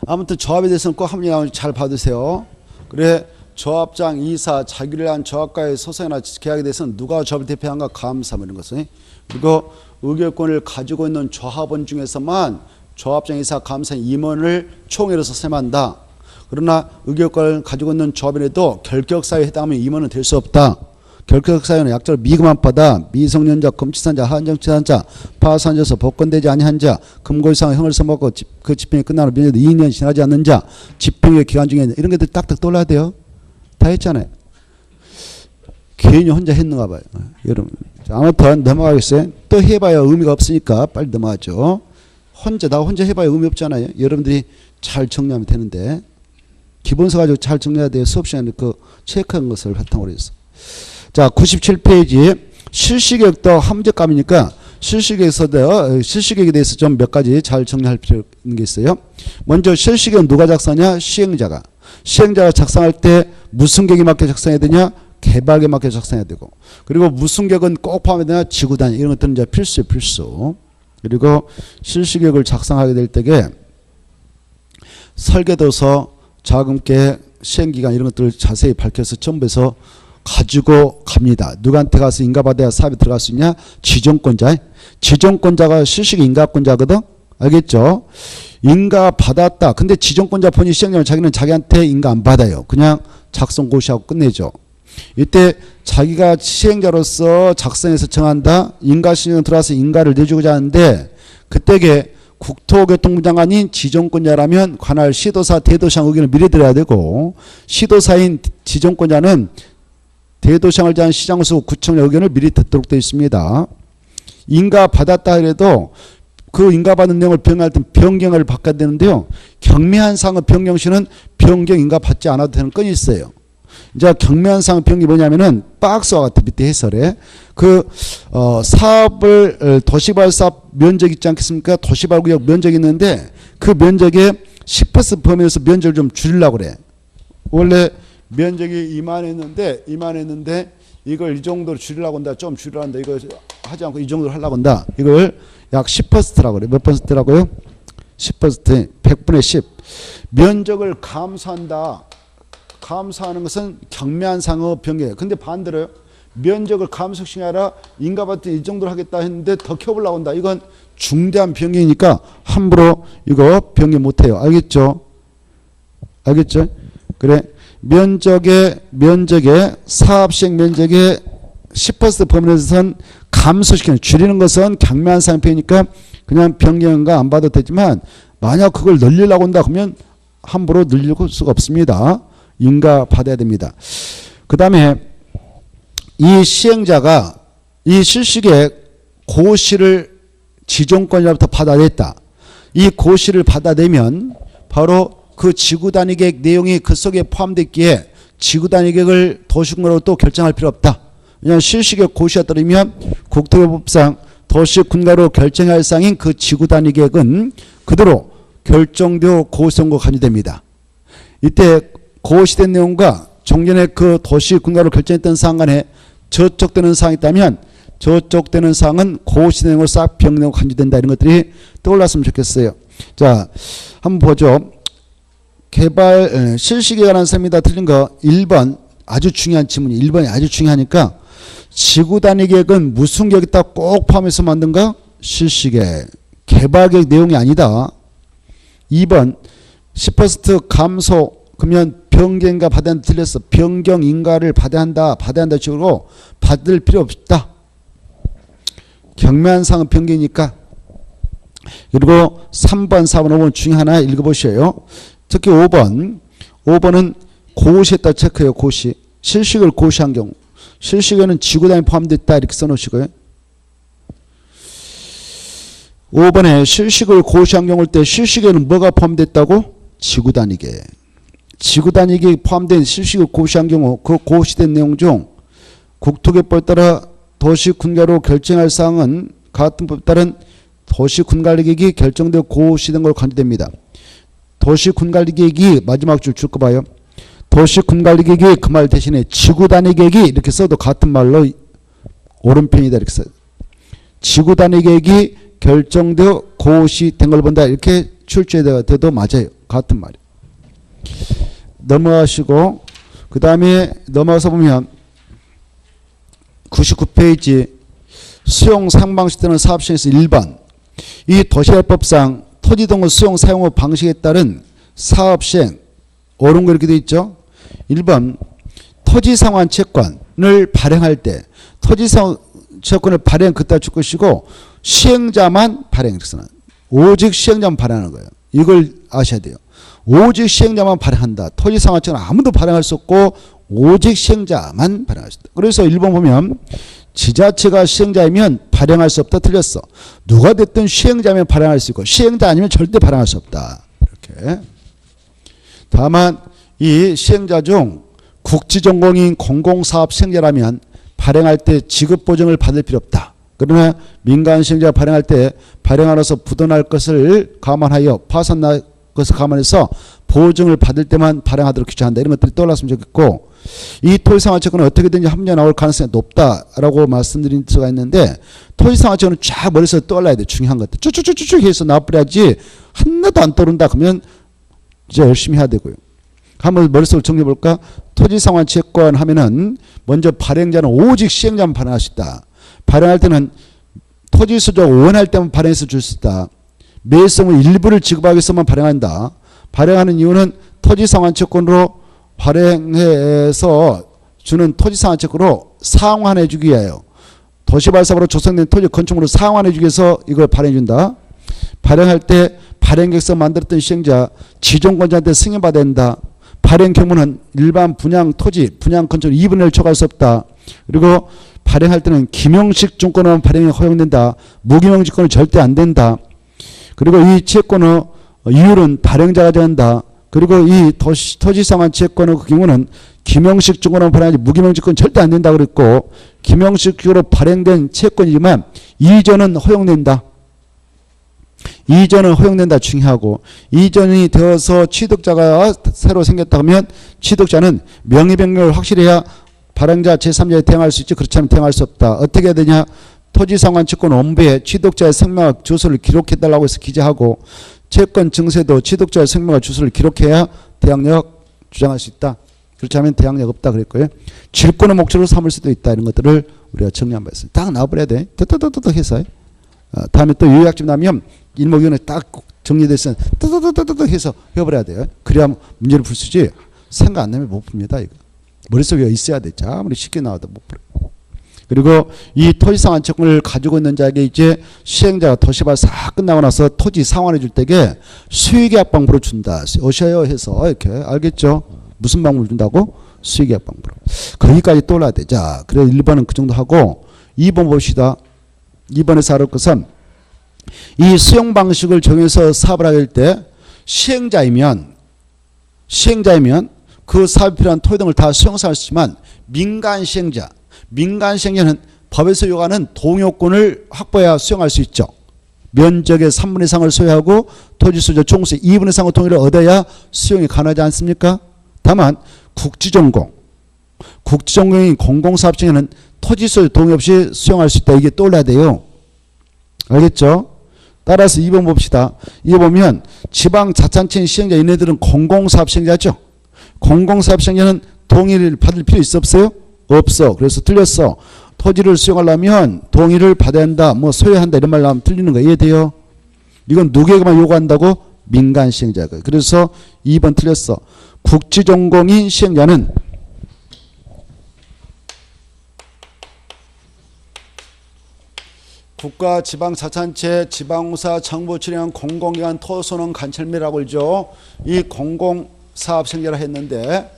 Speaker 1: 아무튼 조합에 대해서는 꼭 한번 나오니 잘 봐두세요. 그래, 조합장, 이사, 자기를 위한 조합과의 소송이나 계약에 대해서는 누가 조합을 대표한가 감사 이런 것은. 그리고 의결권을 가지고 있는 조합원 중에서만 조합장, 이사, 감사, 임원을 총회로서 선임한다. 그러나 의결권을 가지고 있는 조합원에도 결격사유에 해당하면 임원은 될 수 없다. 결격사유는 약자로 미금한파다. 미성년자, 금치산자, 한정치산자, 파산자서 복권되지 아니한 자, 금고 이상 형을 써먹고 그 집행이 끝나는 면제도 2년 지나지 않는 자, 집행의 기간 중에 이런 것들 딱딱 떠올라야 돼요. 다 했잖아요. 괜히 혼자 했는가 봐요. 여러분. 아무튼 넘어가겠어요. 또 해봐야 의미가 없으니까 빨리 넘어가죠. 나 혼자 해봐야 의미 없잖아요. 여러분들이 잘 정리하면 되는데. 기본서 가지고 잘 정리해야 돼요. 수업 시간에 그 체크한 것을 바탕으로 해서. 자, 97페이지. 실시계획도 함정감이니까 실시계획에 대해서 좀 몇 가지 잘 정리할 필요 있는 게 있어요. 먼저 실시계획은 누가 작성하냐? 시행자가. 시행자가 작성할 때 무슨 계획에 맞게 작성해야 되냐? 개발에 맞게 작성해야 되고. 그리고 무슨 계획은 꼭 포함해야 되냐? 지구단위. 이런 것들은 이제 필수. 그리고 실시계획을 작성하게 될 때에 설계도서, 자금계획, 시행기간 이런 것들을 자세히 밝혀서 첨부해서 가지고 갑니다. 누구한테 가서 인가받아야 사업에 들어갈 수 있냐? 지정권자. 지정권자가 실시계 인가권자거든? 알겠죠? 인가받았다. 근데 지정권자 본인 시행자는 자기는 자기한테 인가 안 받아요. 그냥 작성 고시하고 끝내죠. 이때 자기가 시행자로서 작성해서 정한다. 인가시행 들어와서 인가를 내주고자 하는데 그때에 국토교통부 장관인 지정권자라면 관할 시도사, 대도시장 의견을 미리 들어야 되고 시도사인 지정권자는 대도시장을 제한 시장수, 구청장 의견을 미리 듣도록 되어 있습니다. 인가 받았다 해도 그 인가받은 내용을 변경할 때 변경을 바꿔야 되는데요. 경미한 사항의 변경 시는 변경 인가 받지 않아도 되는 건이 있어요. 이제 경미한 사항의 변경이 뭐냐면은 박스와 같은 밑에 해설에 사업을 도시발 사업 면적 있지 않겠습니까? 도시발 구역 면적이 있는데 그 면적의 10% 범위에서 면적을 좀 줄이려고 그래. 원래 면적이 이만했는데 이걸 이 정도로 줄이려고 한다. 좀 줄이려고 한다. 이거 하지 않고 이 정도로 하려고 한다. 이걸 약 10%라고 그래. 몇 퍼센트라고요? 10%. 100분의 10. 면적을 감소한다. 감소하는 것은 경미한 상호 변경. 근데 반대로요. 면적을 감소시키는 게 아니라 인가받을 때 이 정도로 하겠다 했는데 더 키워보려고 한다. 이건 중대한 변경이니까 함부로 이거 변경 못해요. 알겠죠? 그래. 면적의 사업시행 면적의 10% 범위에서는 감소시키는, 줄이는 것은 경미한 상표이니까 그냥 변경인가 안 봐도 되지만 만약 그걸 늘리려고 한다 그러면 함부로 늘릴 수가 없습니다. 인가 받아야 됩니다. 그 다음에 이 시행자가 이 실시계획 고시를 지정권자로부터 받아냈다. 이 고시를 받아내면 바로 그 지구단위 계획 내용이 그 속에 포함됐기에 지구단위 계획을 도시군가로 또 결정할 필요 없다. 왜냐하면 실시계획 고시에 따르면 국토교통법상 도시군가로 결정해야 할 사항인 그 지구단위 계획은 그대로 결정되어 고시선고 간주됩니다. 이때 고시된 내용과 종전에 그 도시군가로 결정했던 사항 간에 저촉되는 사항이 있다면 저촉되는 사항은 고시된 내용으로 싹 변경되고 간주된다. 이런 것들이 떠올랐으면 좋겠어요. 자, 한번 보죠. 개발 실시계획에 관한 셈이다 틀린 거 1번 아주 중요한 질문이 1번이 아주 중요하니까 지구단위 계획은 무슨 계획이다 꼭 포함해서 만든가? 실시계획. 개발계획 내용이 아니다. 2번 10% 감소 그러면 변경인가 받아야 한다 틀렸어. 변경인가를 받아야 한다 식으로 받을 필요 없다. 경미한 사항은 변경이니까. 그리고 3번 4번 5번 중에 하나 읽어보셔요. 특히 5번은 고시했다 체크해요. 고시. 실시계획을 고시한 경우. 실시계획은 지구단위 포함됐다 이렇게 써놓으시고요. 5번에 실시계획을 고시한 경우일 때 실시계획은 뭐가 포함됐다고? 지구단위 계획. 지구단위 계획이 포함된 실시계획 고시한 경우 그 고시된 내용 중 국토개법에 따라 도시군가로 결정할 사항은 같은 법에 따른 도시군관리계획이 결정되어 고시된 걸로 간주됩니다. 도시군관리계획이 마지막 줄 거 봐요. 도시군관리계획이 그 말 대신에 지구단위계획이 이렇게 써도 같은 말로 오른편이다 이렇게 써요. 지구단위계획이 결정되어 고시된 걸 본다 이렇게 출제돼도 맞아요. 같은 말이에요. 넘어가시고 그 다음에 넘어가서 보면 99페이지 수용 사용방식 또는 사업시행에서 1번 이 도시개발법상 토지동을 수용 사용 후 방식에 따른 사업시행 옳은 거 이렇게 되어 있죠. 1번 토지상환 채권을 발행할 때 토지상환 채권을 발행 그따 줄 것이고 시행자만 발행 오직 시행자만 발행하는 거예요. 이걸 아셔야 돼요. 오직 시행자만 발행한다. 토지상환 채권은 아무도 발행할 수 없고 오직 시행자만 발행할 수 있다. 그래서 1번 보면 지자체가 시행자이면 발행할 수 없다. 틀렸어. 누가 됐든 시행자면 발행할 수 있고 시행자 아니면 절대 발행할 수 없다. 이렇게. 다만 이 시행자 중 국지전공인 공공사업 시행자라면 발행할 때 지급보증을 받을 필요 없다. 그러나 민간 시행자가 발행할 때 발행하면서 부도날 것을 감안하여 파산날 것을 감안해서 보증을 받을 때만 발행하도록 규정한다. 이런 것들이 떠올랐으면 좋겠고 이 토지상환채권은 어떻게든지 합리화 나올 가능성이 높다라고 말씀드린 수가 있는데 토지상환채권은 쫙 머릿속에 떠올라야 돼. 중요한 것들. 쭉쭉쭉쭉 해서 나와버려야지 하나도 안 떠오른다. 그러면 이제 열심히 해야 되고요. 한번 머릿속으로 정리해볼까? 토지상환채권 하면은 먼저 발행자는 오직 시행자만 발행할 수 있다. 발행할 때는 토지소유자가 원할 때만 발행해서 줄 수 있다. 매수성의 일부를 지급하기 위해서만 발행한다. 발행하는 이유는 토지상환채권으로 발행해서 주는 토지상환채권으로 상환해 주기 위하여 도시발사업으로 조성된 토지 건축물로 상환해 주기 위해서 이걸 발행해 준다. 발행할 때 발행계획서 만들었던 시행자 지정권자한테 승인받아야 된다. 발행 경우는 일반 분양 토지, 분양 건축 2분의 1 초과할 수 없다. 그리고 발행할 때는 김영식 증권으로만 발행이 허용된다. 무김영 증권은 절대 안 된다. 그리고 이 채권의 이율은 발행자가 정한다. 그리고 이 토지상환 채권의 그 경우는 김영식 증권으로 발행하지 무김영 증권은 절대 안 된다 그랬고 김영식으로 발행된 채권이지만 이전은 허용된다. 이전은 허용된다 중요하고 이전이 되어서 취득자가 새로 생겼다 하면 취득자는 명의 변경을 확실히 해야 발행자 제3자에 대응할 수 있지 그렇지 않으면 대응할 수 없다. 어떻게 해야 되냐? 토지상환 채권 원부에 취득자의 생명과 주소를 기록해달라고 해서 기재하고 채권 증세도 취득자의 생명과 주소를 기록해야 대항력 주장할 수 있다. 그렇지 않으면 대항력 없다 그랬고요. 질권의 목적으로 삼을 수도 있다. 이런 것들을 우리가 정리한 바 있습니다. 딱 나와버려야 돼. 뜨뜨뜨뜨 해서. 다음에 또 요약집 나면 일목요연에 딱 정리됐으면 뜨뜨뜨뜨 해서 해버려야 돼요. 그래야 문제를 풀 수 있지. 생각 안 나면 못 풉니다. 이거. 머릿속에 있어야 돼. 아무리 쉽게 나와도 못 풀어. 그리고 이 토지상환 채권을 가지고 있는 자에게 이제 시행자가 도시발 싹 끝나고 나서 토지 상환해 줄 때에 수의계약 방법으로 준다. 오셔요 해서 이렇게 알겠죠? 무슨 방법을 준다고? 수의계약 방법으로. 거기까지 떠올라야 돼. 자, 그래 1번은 그 정도 하고 2번 봅시다. 2번에서 알을 것은 이 수용 방식을 정해서 사업을 할 때 시행자이면 그 사업에 필요한 토지 등을 다 수용할 수 있지만 민간 시행자는 법에서 요구하는 동요권을 확보해야 수용할 수 있죠. 면적의 3분의 2상을 소유하고 토지 소유자 총수의 2분의 3의 동의를 얻어야 수용이 가능하지 않습니까? 다만 국지전공인 공공사업청에는 토지 소유 동의 없이 수용할 수 있다. 이게 떠올라야 돼요. 알겠죠? 따라서 2번 봅시다. 이거 보면 지방자치단체 시행자 얘네들은 공공사업 시행자죠. 공공사업 시행자는 동의를 받을 필요 있어 없어요? 없어. 그래서 틀렸어. 토지를 수용하려면 동의를 받아야 한다. 뭐 소유한다 이런 말 나오면 틀리는 거 이해돼요? 이건 누구에게만 요구한다고? 민간 시행자가. 그래서 2번 틀렸어. 국지전공인 시행자는 국가, 지방자치단체, 지방공사, 정부 출연한 공공기관, 토소는 간철매라고 그러죠. 이 공공사업 시행자라 했는데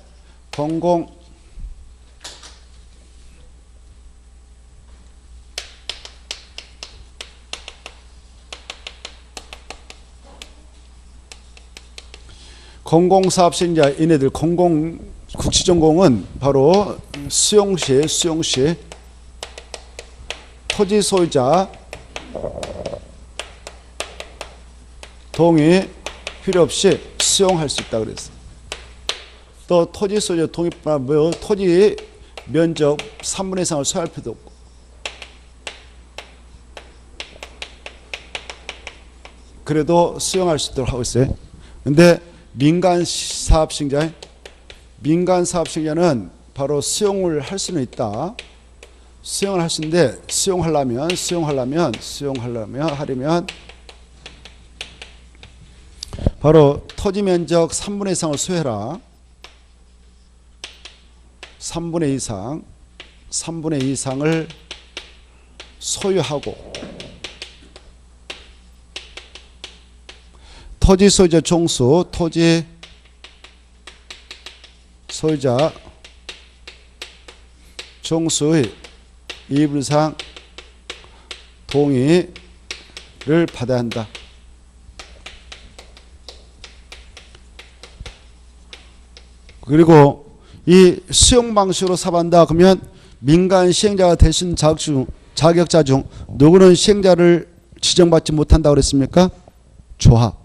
Speaker 1: 공공사업 시행자 얘네들 국지전공은 바로 수용시 토지 소유자 동의 필요 없이 수용할 수 있다 그랬어. 또 토지 소유 토지 면적 3분의 이상을 소유할 필요도 없고. 그래도 수용할 수 있도록 하고 있어요. 근데 민간 사업시행자는 바로 수용을 할 수는 있다. 수용을 할 수 있는데 수용하려면 바로 토지 면적 3분의 이상을 소유해라. 3분의 이상을 소유하고 토지 소유자 종수, 토지 소유자 종수의 2분 이상 동의를 받아야 한다. 그리고 이 수용 방식으로 사업한다 그러면 민간 시행자가 될 수 있는 자격자 중 누구는 시행자를 지정받지 못한다고 그랬습니까? 조합.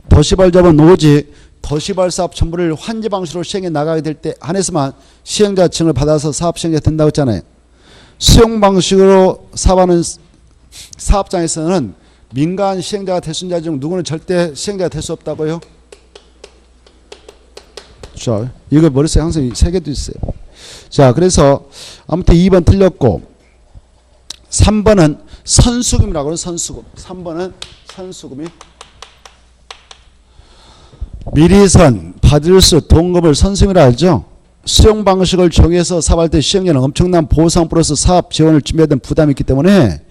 Speaker 1: 도시발자본 오직 도시발 사업 전부를 환지 방식으로 시행해 나가게 될 때 한해서만 시행자 층을 받아서 사업 시행자 된다고 했잖아요. 수용 방식으로 사업하는 사업장에서는 민간 시행자가 될 수 있는 자 중 누구는 절대 시행자가 될 수 없다고요? 자, 이거 머릿속에 항상 3개도 있어요. 자, 그래서 아무튼 2번 틀렸고 3번은 선수금이라고 하는 선수금. 3번은 선수금이 미리선 받을 수 동급을 선수금이라 하죠. 수용 방식을 정해서 사업할 때 시행자는 엄청난 보상 플러스 사업 지원을 준비해야 되는 부담이 있기 때문에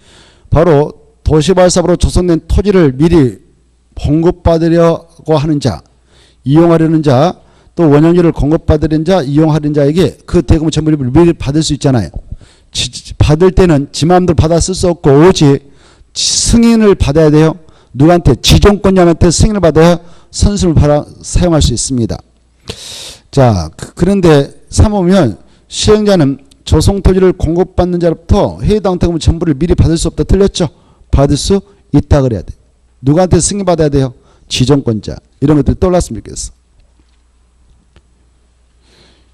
Speaker 1: 바로 도시발 사업으로 조성된 토지를 미리 공급받으려고 하는 자, 이용하려는 자, 또 원형지를 공급받으려는 자, 이용하려는 자에게 그 대금을 전부 미리 받을 수 있잖아요. 받을 때는 지 마음대로 받아 쓸 수 없고 오직 승인을 받아야 돼요. 누구한테? 지정권자한테 승인을 받아야 선수를 사용할 수 있습니다. 자, 그런데 3호면 시행자는 조성토지를 공급받는 자로부터 해당 대금을 전부를 미리 받을 수 없다. 틀렸죠? 받을 수 있다 그래야 돼. 누구한테 승인받아야 돼요? 지정권자. 이런 것들이 떠올랐으면 좋겠어.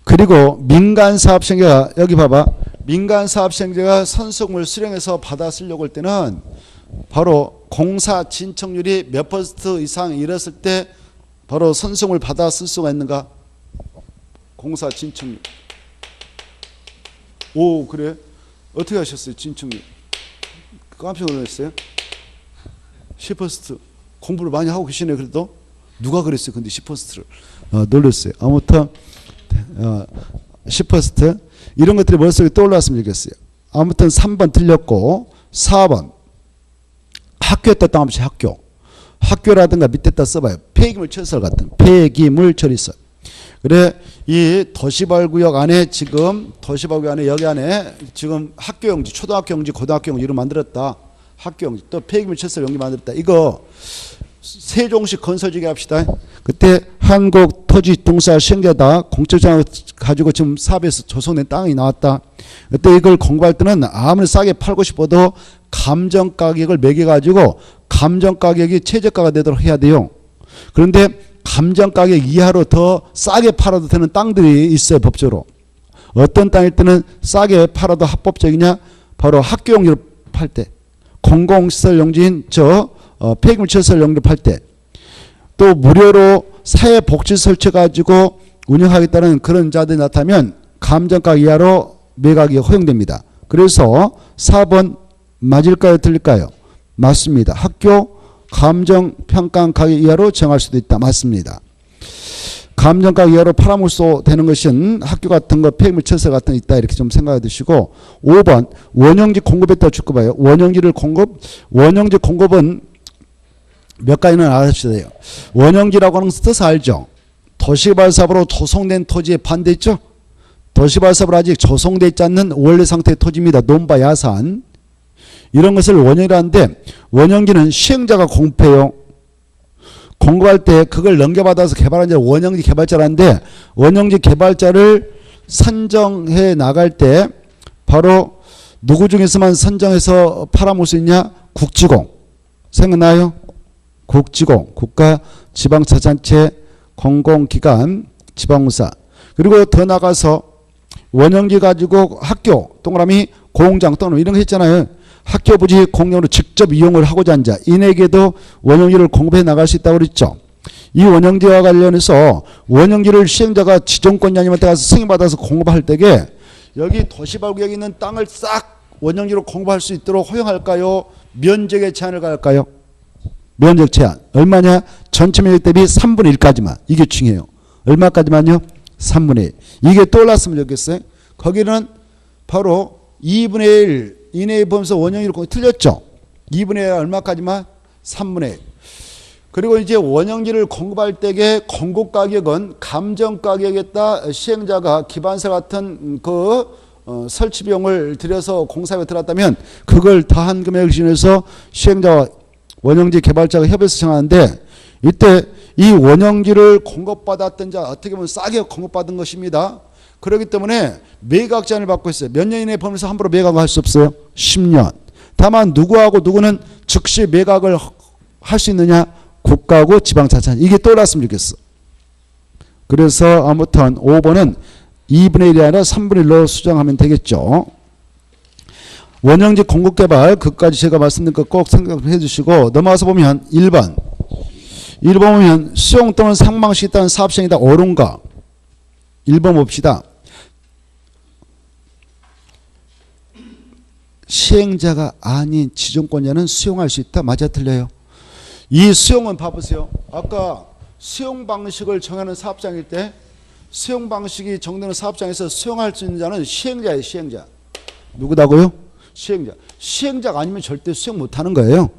Speaker 1: 그리고 민간사업시행자가 여기 봐봐. 민간사업시행자가 선수금을 수령해서 받아 쓰려고 할 때는 바로 공사 진척률이 몇 퍼센트 이상 이뤘을 때 바로 선수금을 받아 쓸 수가 있는가? 공사 진척률. 오, 그래? 어떻게 하셨어요? 진척률. 깜짝 놀랐어요. 10% 공부를 많이 하고 계시네. 그래도 누가 그랬어요? 근데 10%를 놀랐어요. 아무튼 10% 이런 것들이 머릿속에 떠올랐으면 좋겠어요. 아무튼 3번 틀렸고 4번 학교에다 땅없이 학교라든가 밑에다 써봐요. 폐기물 처리설 같은 폐기물 처리설. 그래 이 도시발구역 안에 지금 도시발구역 안에 여기 안에 지금 학교용지, 초등학교용지, 고등학교용지 이런 만들었다. 학교용지 또 폐기물 처리설 용지 만들었다. 이거 세종시 건설지기 합시다. 그때 한국토지동사 시행자다 공적장을 가지고 지금 사업에서 조성된 땅이 나왔다. 그때 이걸 공부할 때는 아무리 싸게 팔고 싶어도 감정가격을 매겨가지고 감정가격이 최저가가 되도록 해야 돼요. 그런데 감정가격 이하로 더 싸게 팔아도 되는 땅들이 있어요. 법적으로. 어떤 땅일 때는 싸게 팔아도 합법적이냐? 바로 학교용지로 팔 때, 공공시설 용지인 폐기물 처리설 용지로 팔 때, 또 무료로 사회복지 설치해가지고 운영하겠다는 그런 자들이 나타나면 감정가 이하로 매각이 허용됩니다. 그래서 4번 맞을까요? 틀릴까요? 맞습니다. 학교 감정평가 가격 이하로 정할 수도 있다. 맞습니다. 감정가 이하로 팔아먹을 되는 것은 학교 같은 거 폐기물 처리설 같은 거 있다. 이렇게 좀 생각해 두시고 5번 원형지 공급했다 줄거 봐요. 원형지 공급은 몇 가지는 알아주셔야 돼요. 원형지라고 하는 뜻을 알죠. 도시발사업으로 조성된 토지에 반대있죠. 도시발사업으로 아직 조성되어 있지 않는 원래 상태의 토지입니다. 논바 야산. 이런 것을 원형이라는데 원형지는 시행자가 공급해요. 공급할 때 그걸 넘겨받아서 개발한 자를 원형지 개발자라는데 원형지 개발자를 선정해 나갈 때 바로 누구 중에서만 선정해서 팔아먹을 수 있냐? 국지공. 생각나요? 국지공, 국가지방자치단체, 공공기관, 지방공사. 그리고 더 나가서 원형지 가지고 학교, 동그라미 공장, 동그라미 이런 거 했잖아요. 학교 부지 공용으로 직접 이용을 하고자 하는 자, 이에게도 원형지를 공급해 나갈 수 있다고 그랬죠. 이 원형지와 관련해서 원형지를 시행자가 지정권자님한테 가서 승인받아서 공급할 때에 여기 도시발구역에 있는 땅을 싹 원형지로 공급할 수 있도록 허용할까요? 면적의 제한을 가할까요? 면적 제한. 얼마냐? 전체 면적 대비 3분의 1까지만. 이게 중요해요. 얼마까지만요? 3분의 1. 이게 떠올랐으면 좋겠어요. 거기는 바로 2분의 1 이내에 보면서 원형지로 틀렸죠. 2분의 1 얼마까지만? 3분의 1. 그리고 이제 원형지를 공급할 때의 공급 가격은 감정 가격에다 시행자가 기반세 같은 설치 비용을 들여서 공사비가 들었다면 그걸 더한 금액을 기준해서 시행자와 원형지 개발자가 협의해서 정하는데, 이때 이 원형지를 공급받았던 자 어떻게 보면 싸게 공급받은 것입니다. 그렇기 때문에 매각 제한을 받고 있어요. 몇 년 이내에 범위에서 함부로 매각을 할 수 없어요. 10년. 다만 누구하고 누구는 즉시 매각을 할 수 있느냐? 국가하고 지방자치단. 이게 떠올랐으면 좋겠어. 그래서 아무튼 5번은 2분의 1이 아니라 3분의 1로 수정하면 되겠죠. 원형지 공급개발, 그까지 제가 말씀드린 거 꼭 생각해 주시고 넘어가서 보면 1번. 1번 보면 수용 또는 상망시 있다는 사업시행이다. 옳은가? 1번 봅시다. 시행자가 아닌 지정권자는 수용할 수 있다. 맞아 틀려요? 이 수용은 봐보세요. 아까 수용 방식을 정하는 사업장일 때 수용 방식이 정되는 사업장에서 수용할 수 있는 자는 시행자예요. 시행자. 누구다고요? 시행자. 시행자가 아니면 절대 수용 못하는 거예요.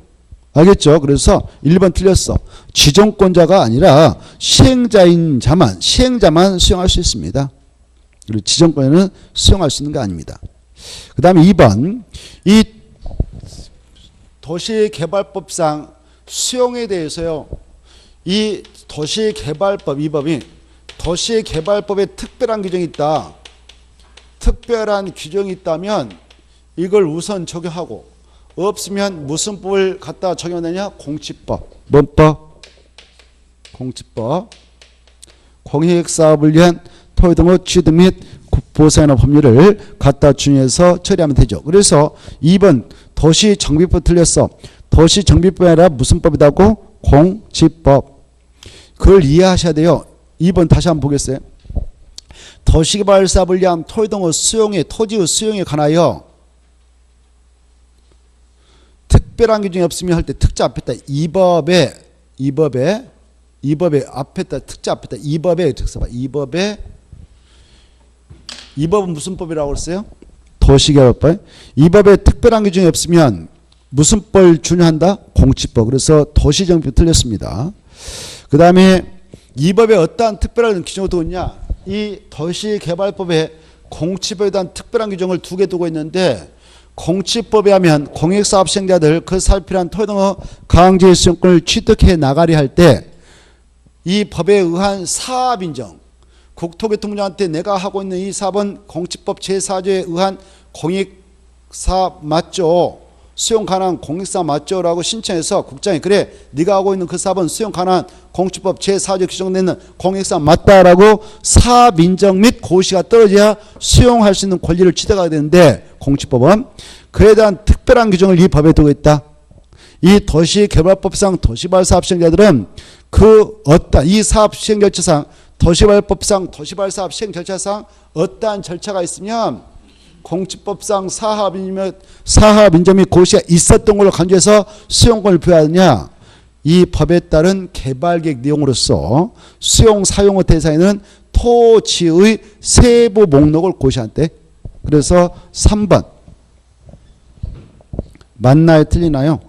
Speaker 1: 알겠죠? 그래서 1번 틀렸어. 지정권자가 아니라 시행자인 자만, 시행자만 수용할 수 있습니다. 그리고 지정권자는 수용할 수 있는 게 아닙니다. 그 다음에 2번. 이 도시개발법상 수용에 대해서요. 이 도시개발법, 이 법이 도시개발법에 특별한 규정이 있다. 특별한 규정이 있다면 이걸 우선 적용하고, 없으면 무슨 법을 갖다 적용하느냐? 공치법. 뭔 법? 공치법. 공익사업을 위한 토지 등의 취득 및 보상이나 법률을 갖다 준용해서 처리하면 되죠. 그래서 2번 도시정비법 틀렸어. 도시정비법이 아니라 무슨 법이라고? 공치법. 그걸 이해하셔야 돼요. 2번 다시 한번 보겠어요. 도시개발 사업을 위한 토지 등의 수용에, 토지의 수용에 관하여 특별한 규정이 없으면 할 때 특자 앞에다 이 법에 앞에다 특자 앞에다 이 법에 써봐. 이 법은 무슨 법이라고 그랬어요? 도시개발법. 이 법에 특별한 규정이 없으면 무슨 법을 준용한다? 공치법. 그래서 도시정비법 틀렸습니다. 그 다음에 이 법에 어떠한 특별한 규정을 두고 있냐? 이 도시개발법에 공치법에 대한 특별한 규정을 두 개 두고 있는데, 공치법에 하면 공익사업 시행자들 그 사업에 필요한 토지 등의 가항지의 수용권을 취득해 나가려 할 때 이 법에 의한 사업 인정, 국토교통부장한테 내가 하고 있는 이 사업은 공치법 제4조에 의한 공익사업 맞죠? 수용 가능한 공익사업 맞죠? 라고 신청해서 국장이 그래 네가 하고 있는 그 사업은 수용 가능한 공치법 제4조에 규정되는 공익사업 맞다라고 사업 인정 및 고시가 떨어져야 수용할 수 있는 권리를 취득하게 되는데, 공치법은 그에 대한 특별한 규정을 이 법에 두고 있다. 이 도시개발법상 도시발사업 시행자들은 그 어떤 이 사업 시행 절차상, 도시개발법상 도시발사업 시행 절차상 어떠한 절차가 있으면 공치법상 사업 인정 및 고시가 있었던 걸로 간주해서 수용권을 부여하느냐? 이 법에 따른 개발계획 내용으로서 수용 사용의 대상에는 토지의 세부 목록을 고시한대. 그래서 3번 맞나요? 틀리나요?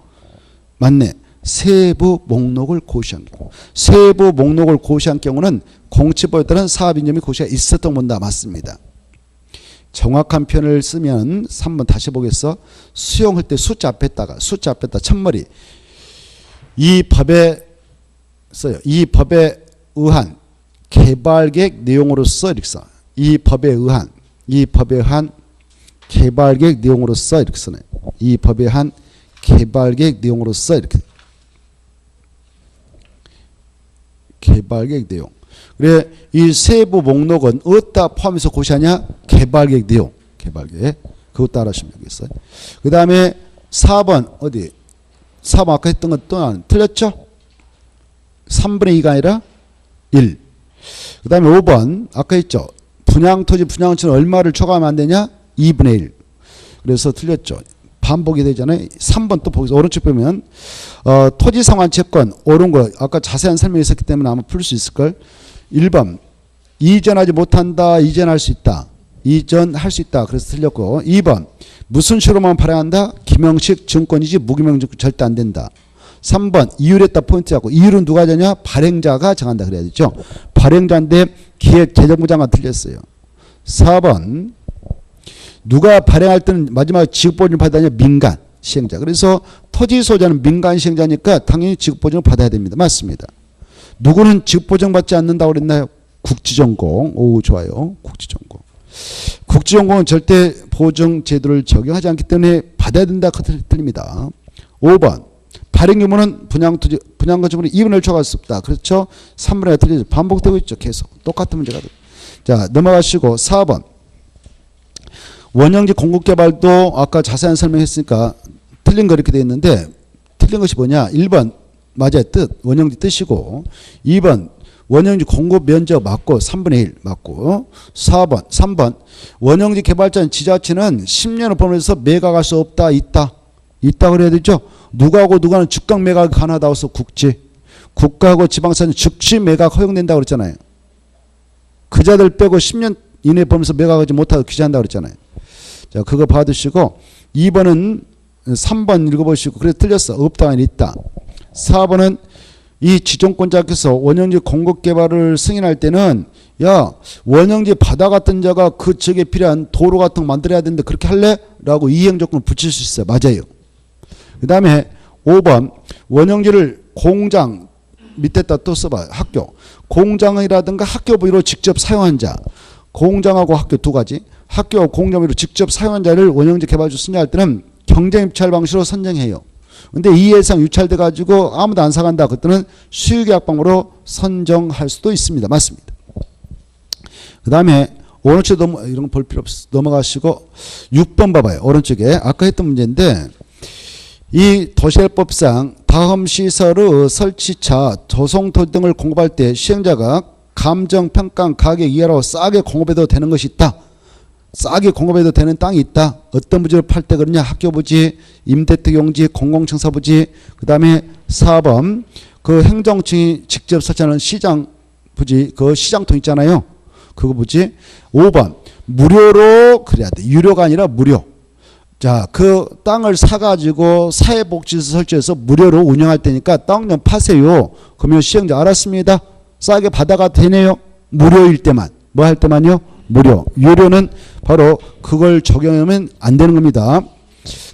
Speaker 1: 맞네. 세부 목록을 고시한 경우. 세부 목록을 고시한 경우는 공치법에 따른 사업 인정 및 고시가 있었던 본다. 맞습니다. 정확한 표현을 쓰면 3번 다시 보겠어. 수용할 때 숫자 앞에다가 첫머리 이 법에 써요. 이 법에 의한 개발계획 내용으로서 이렇게 써. 이 법에 의한 개발계획 내용으로서 이렇게 쓰네. 이 법에 한 개발계획 내용으로서 이렇게. 개발계획 내용. 그래 이 세부 목록은 어디다 포함해서 고시하냐? 개발계획 내용. 개발계획. 그거 따라하시면 되겠어요. 그 다음에 4번 어디? 4번 아까 했던 것 또 틀렸죠? 3분의 2가 아니라 1. 그 다음에 5번 아까 했죠? 분양토지 분양가치는 얼마를 초과하면 안 되냐? 2분의 1. 그래서 틀렸죠. 반복이 되잖아요. 3번 또 보겠습니다. 오른쪽 보면 토지상환채권 옳은 거 아까 자세한 설명이 있었기 때문에 아마 풀 수 있을걸. 1번 이전하지 못한다. 이전할 수 있다. 이전할 수 있다. 그래서 틀렸고 2번 무슨 식으로만 발행한다. 김영식 증권이지 무기명 증권 절대 안 된다. 3번 이율했다 포인트하고 이율은 누가 정하냐? 발행자가 정한다 그래야 되죠. 발행자인데 기획재정부 장관 틀렸어요. 4번 누가 발행할 때는 마지막에 지급보증을 받아야 민간 시행자. 그래서 토지 소유자는 민간 시행자니까 당연히 지급보증을 받아야 됩니다. 맞습니다. 누구는 지급보증 받지 않는다고 그랬나요? 국지전공. 오 좋아요. 국지전공. 국지전공은 절대 보증 제도를 적용하지 않기 때문에 받아야 된다. 그것도 틀립니다. 5번 발행 규모는 분양토지 분양가치분의 2분의 1 초과할 수 없다. 그렇죠? 3분의 1가 틀리죠. 반복되고 있죠. 계속 똑같은 문제가. 자 넘어가시고 4번 원형지 공급개발도 아까 자세한 설명했으니까 틀린 거 이렇게 되어 있는데 틀린 것이 뭐냐? 1번 맞아요. 뜻 원형지 뜻이고 2번 원형지 공급 면적 맞고 3분의 1 맞고 3번 원형지 개발자는 지자체는 10년을 포함해서 매각할 수 없다. 있다 그래야 되죠. 누가하고 누가는 즉각 매각이 가능하다고 해서 국가하고 지방사는 즉시 매각 허용된다고 그랬잖아요. 그자들 빼고 10년 이내에 포함해서 매각하지 못하고 규제한다고 그랬잖아요. 자 그거 받으시고 2번은 3번 읽어보시고 그래서 틀렸어. 없다 아니 있다. 4번은 이 지정권자께서 원형지 공급개발을 승인할 때는 야 원형지 받아갔던 자가 그 지역에 필요한 도로 같은 거 만들어야 되는데 그렇게 할래? 라고 이행조건을 붙일 수 있어요. 맞아요. 그 다음에 5번 원형지를 공장 밑에다 또 써봐요. 학교 공장이라든가 학교 부위로 직접 사용한 자 공장하고 학교 두 가지 학교 공장 부위로 직접 사용한 자를 원형지 개발주 승인할 때는 경쟁 입찰 방식으로 선정해요. 근데 이 예상 유찰돼 가지고 아무도 안 사간다. 그때는 수의계약 방법으로 선정할 수도 있습니다. 맞습니다. 그 다음에 오른쪽에 이런 거 볼 필요 없어. 넘어가시고 6번 봐봐요. 오른쪽에 아까 했던 문제인데 이 도시개발법상 다음 시설의 설치차 조성토지 등을 공급할 때 시행자가 감정평가 가격 이하로 싸게 공급해도 되는 것이 있다. 싸게 공급해도 되는 땅이 있다. 어떤 부지를 팔 때 그러냐? 학교 부지, 임대택 용지, 공공청사 부지. 그 다음에 4번 그 행정청이 직접 설치하는 시장 부지, 그 시장통 있잖아요. 그거 부지. 5번 무료로 그래야 돼. 유료가 아니라 무료. 자, 그 땅을 사가지고 사회복지시설 설치해서 무료로 운영할 테니까 땅 좀 파세요. 그러면 시행자 알았습니다. 싸게 받아가도 되네요. 무료일 때만. 뭐 할 때만요? 무료. 유료는 바로 그걸 적용하면 안 되는 겁니다.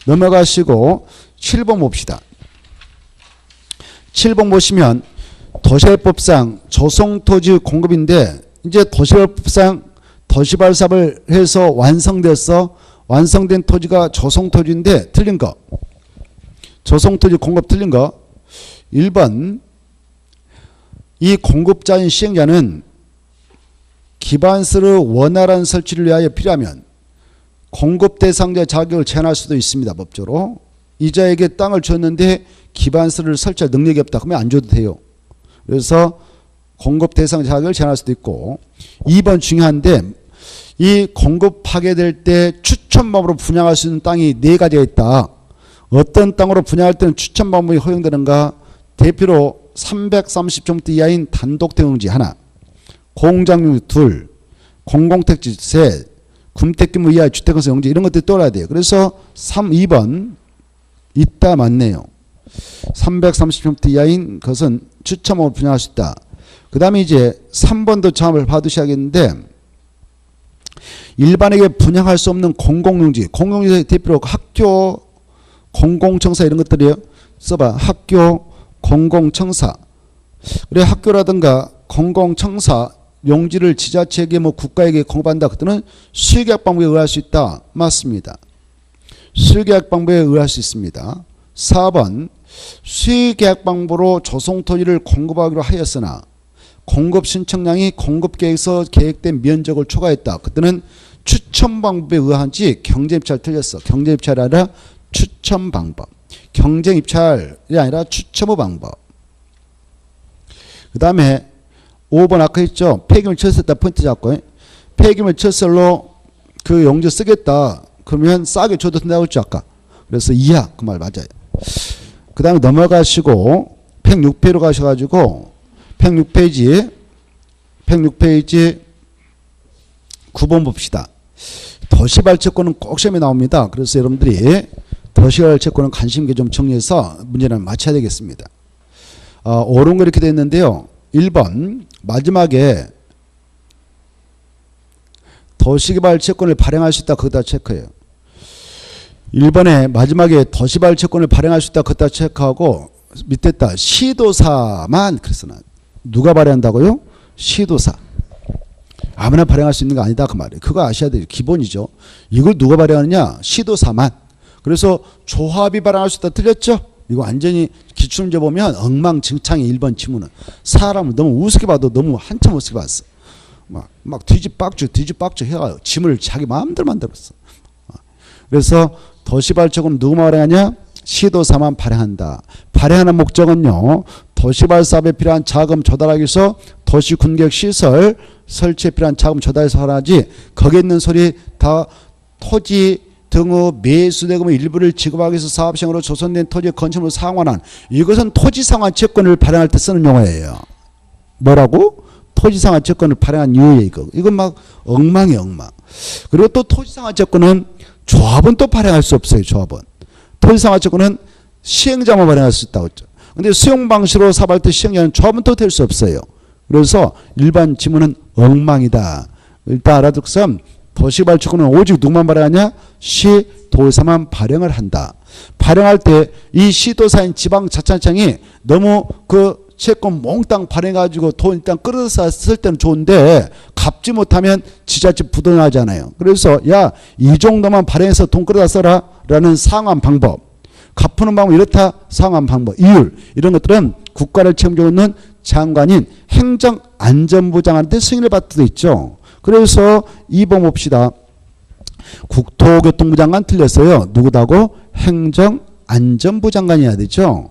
Speaker 1: 넘어가시고 7번 봅시다. 7번 보시면 도시개발법상 조성토지 공급인데 이제 도시개발법상 도시발사업을 해서 완성된 토지가 조성토지인데 틀린 거. 조성토지 공급 틀린 거. 1번 이 공급자인 시행자는 기반시설의 원활한 설치를 위하여 필요하면 공급 대상자 자격을 제한할 수도 있습니다. 법적으로. 이자에게 땅을 줬는데 기반시설을 설치할 능력이 없다. 그러면 안 줘도 돼요. 그래서 공급 대상 자격을 제한할 수도 있고 2번 중요한데 이 공급하게 될 때 추천법으로 분양할 수 있는 땅이 4가지가 있다. 어떤 땅으로 분양할 때는 추천 방법이 허용되는가? 대표로 330제곱미터 이하인 단독대용지 하나, 공장용 둘, 공공택지 셋, 군택규모 이하의 주택건설 용지 이런 것들이 떠올라야 돼요. 그래서 2번 있다 맞네요. 330제곱미터 이하인 것은 추천법으로 분양할 수 있다. 그 다음에 이제 3번도 참을 받으셔야겠는데 일반에게 분양할 수 없는 공공용지, 공공용지 대표로 학교, 공공청사 이런 것들이에요. 써봐. 학교, 공공청사. 그래 학교라든가 공공청사 용지를 지자체에게 뭐 국가에게 공급한다. 그때는 수의계약 방법에 의할 수 있다. 맞습니다. 수의계약 방법에 의할 수 있습니다. 4번 수의계약 방법으로 조성토지를 공급하기로 하였으나 공급 신청량이 공급 계획에서 계획된 면적을 초과했다. 그때는 추천 방법에 의한지 경쟁 입찰 틀렸어. 경쟁 입찰이 아니라 추천 방법. 경쟁 입찰이 아니라 추첨의 방법. 그 다음에 5번 아까 했죠. 폐기물 철설다 포인트 잡고. 폐기물 철설로 그 용지 쓰겠다. 그러면 싸게 줘도 된다고 했죠 아까. 그래서 이하 그 말 맞아요. 그 다음에 넘어가시고 106페이지로 가셔가지고 106페이지 9번 봅시다. 도시발채권은 꼭 시험에 나옵니다. 그래서 여러분들이 도시발채권은 관심 있게 좀 정리해서 문제를 맞춰야 되겠습니다. 옳은 거 이렇게 되어 있는데요. 1번 마지막에 도시개발채권을 발행할 수 있다. 거기다 체크해요. 1번에 마지막에 도시개발채권을 발행할 수 있다. 거기다 체크하고 밑에다 시도사만 그래서 누가 발행한다고요? 시도사. 아무나 발행할 수 있는 거 아니다 그 말이에요. 그거 아셔야 돼요. 기본이죠. 이걸 누가 발행하느냐? 시도사만. 그래서 조합이 발행할 수 있다. 틀렸죠? 이거 완전히 기출문제 보면 엉망진창이 1번 지문은. 사람을 너무 우습게 봐도 너무 한참 우습게 봤어. 막 뒤집박죽 해가 짐을 자기 마음대로 만들었어. 그래서 도시발전은 누구만 발행하냐? 시도사만 발행한다. 발행하는 목적은요. 도시발사업에 필요한 자금 조달하기 위해서 도시군객시설 설치에 필요한 자금 조달해서 하지 거기에 있는 소리 다 토지 등의 매수대금의 일부를 지급하기 위해서 사업시행으로 조성된 토지의 건축물로 상환한 이것은 토지상환 채권을 발행할 때 쓰는 용어예요. 뭐라고? 토지상환 채권을 발행한 이유에 이건 막 엉망이에요 엉망. 그리고 또 토지상환 채권은 조합은 또 발행할 수 없어요. 조합은. 토지상환 채권은 시행자만 발행할 수 있다고 했죠. 근데 수용 방식으로 사업할 때 시행자는 조합은 또 될 수 없어요. 그래서 일반 지문은 엉망이다. 일단 알아두세요. 도시발채권은 오직 누구만 발행하냐? 시도사만 발행을 한다. 발행할 때 이 시도사인 지방자치단체장이 너무 그 채권 몽땅 발행해가지고 돈 일단 끌어서 쓸 때는 좋은데 갚지 못하면 지자체 부도나잖아요. 그래서 야 이 정도만 발행해서 돈 끌어다 써라 라는 상환 방법. 갚는 방법 이렇다. 상환 방법. 이율. 이런 것들은 국가를 책임지고 있는 장관인 행정안전부 장관한테 승인을 받을 수도 있죠. 그래서 2번 봅시다. 국토교통부 장관 틀렸어요. 누구다고? 행정안전부 장관이어야 되죠.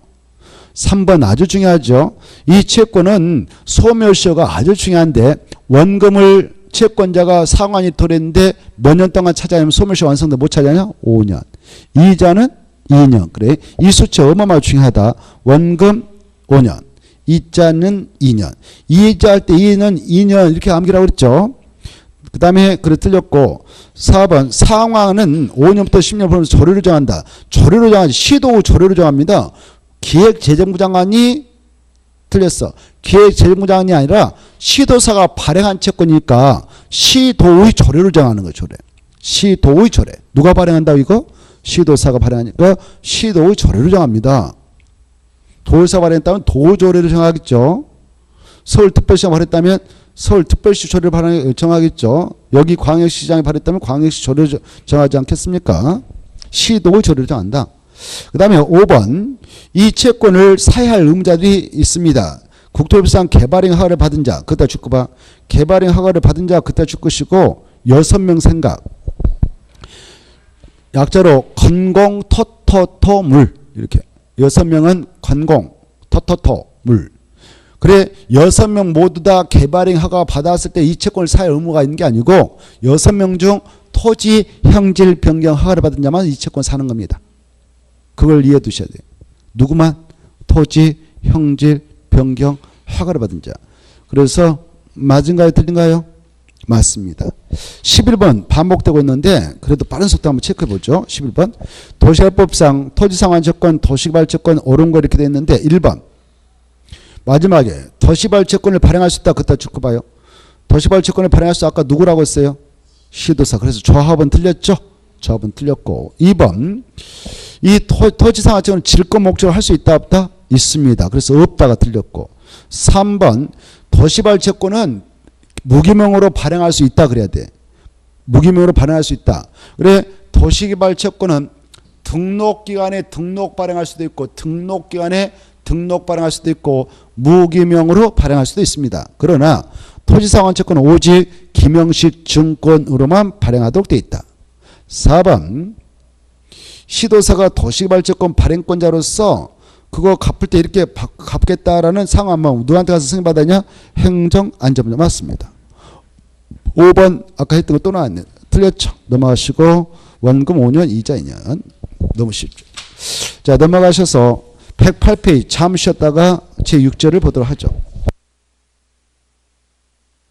Speaker 1: 3번 아주 중요하죠. 이 채권은 소멸시효가 아주 중요한데 원금을 채권자가 상환이 도래했는데 몇 년 동안 찾아내면 소멸시효 완성돼 못 찾아냐? 5년. 이자는 2년. 그래. 이 수치 어마어마하게 중요하다. 원금 5년. 이자는 2년. 이자 할 때 2년 이렇게 암기라고 그랬죠. 그 다음에 그래 틀렸고 4번 상환은 5년부터 10년 보면서 조례로 정한다. 조례로 정하지. 시도 조례로 정합니다. 기획재정부 장관이 틀렸어. 기획재정부 장관이 아니라 시도사가 발행한 채권이니까 시도의 조례로 정하는 거예요. 조례. 시도의 조례. 누가 발행한다고 이거? 시도사가 발행하니까 시도의 조례로 정합니다. 도의사 발행했다면 도조례를 정하겠죠. 서울특별시가 발행했다면 서울특별시 조례를 정하겠죠. 여기 광역시장이 발행했다면 광역시 조례를 정하지 않겠습니까? 시도의 조례를 정한다. 그 다음에 5번 이 채권을 사야할 의무자들이 있습니다. 국토교통부상 개발행 허가를 받은 자 그때 줄 거 봐. 개발행 허가를 받은 자 그때 줄 것이고 6명 생각. 약자로 건공 토토토물 이렇게 6명은 건공 토토토물. 그래 6명 모두 다 개발행 허가 받았을 때 이 채권을 사야 의무가 있는 게 아니고 6명 중 토지 형질 변경 허가를 받은 자만 이 채권 사는 겁니다. 그걸 이해해 두셔야 돼요. 누구만? 토지 형질 변경 허가를 받은 자. 그래서 맞은가요 틀린가요? 맞습니다. 11번 반복되고 있는데 그래도 빠른 속도 한번 체크해 보죠. 11번 도시개발법상 토지상환채권 도시개발채권 옳은 거 이렇게 되어 있는데 1번 마지막에 도시개발채권을 발행할 수 있다. 그따 쭉 봐요. 도시개발채권을 발행할 수 아까 누구라고 했어요? 시도사. 그래서 조합은 틀렸죠. 조합은 틀렸고 2번 이 토지상환채권은 질권 목적으로 할 수 있다 없다? 있습니다. 그래서 없다가 틀렸고 3번 도시개발채권은 무기명으로 발행할 수 있다 그래야 돼. 무기명으로 발행할 수 있다. 그래 도시개발채권은 등록기간에 등록 발행할 수도 있고 등록기간에 등록 발행할 수도 있고 무기명으로 발행할 수도 있습니다. 그러나 토지상환채권은 오직 기명식 증권으로만 발행하도록 되어 있다. 4번 시도사가 도시개발채권 발행권자로서 그거 갚을 때 이렇게 갚겠다라는 상황만 누구한테 가서 승인받았냐? 행정안전부에 맞습니다. 5번 아까 했던 거 또 나왔네. 틀렸죠? 넘어가시고 원금 5년 이자 2년. 너무 쉽죠. 자 넘어가셔서 108페이지 잠시 쉬었다가 제6절을 보도록 하죠.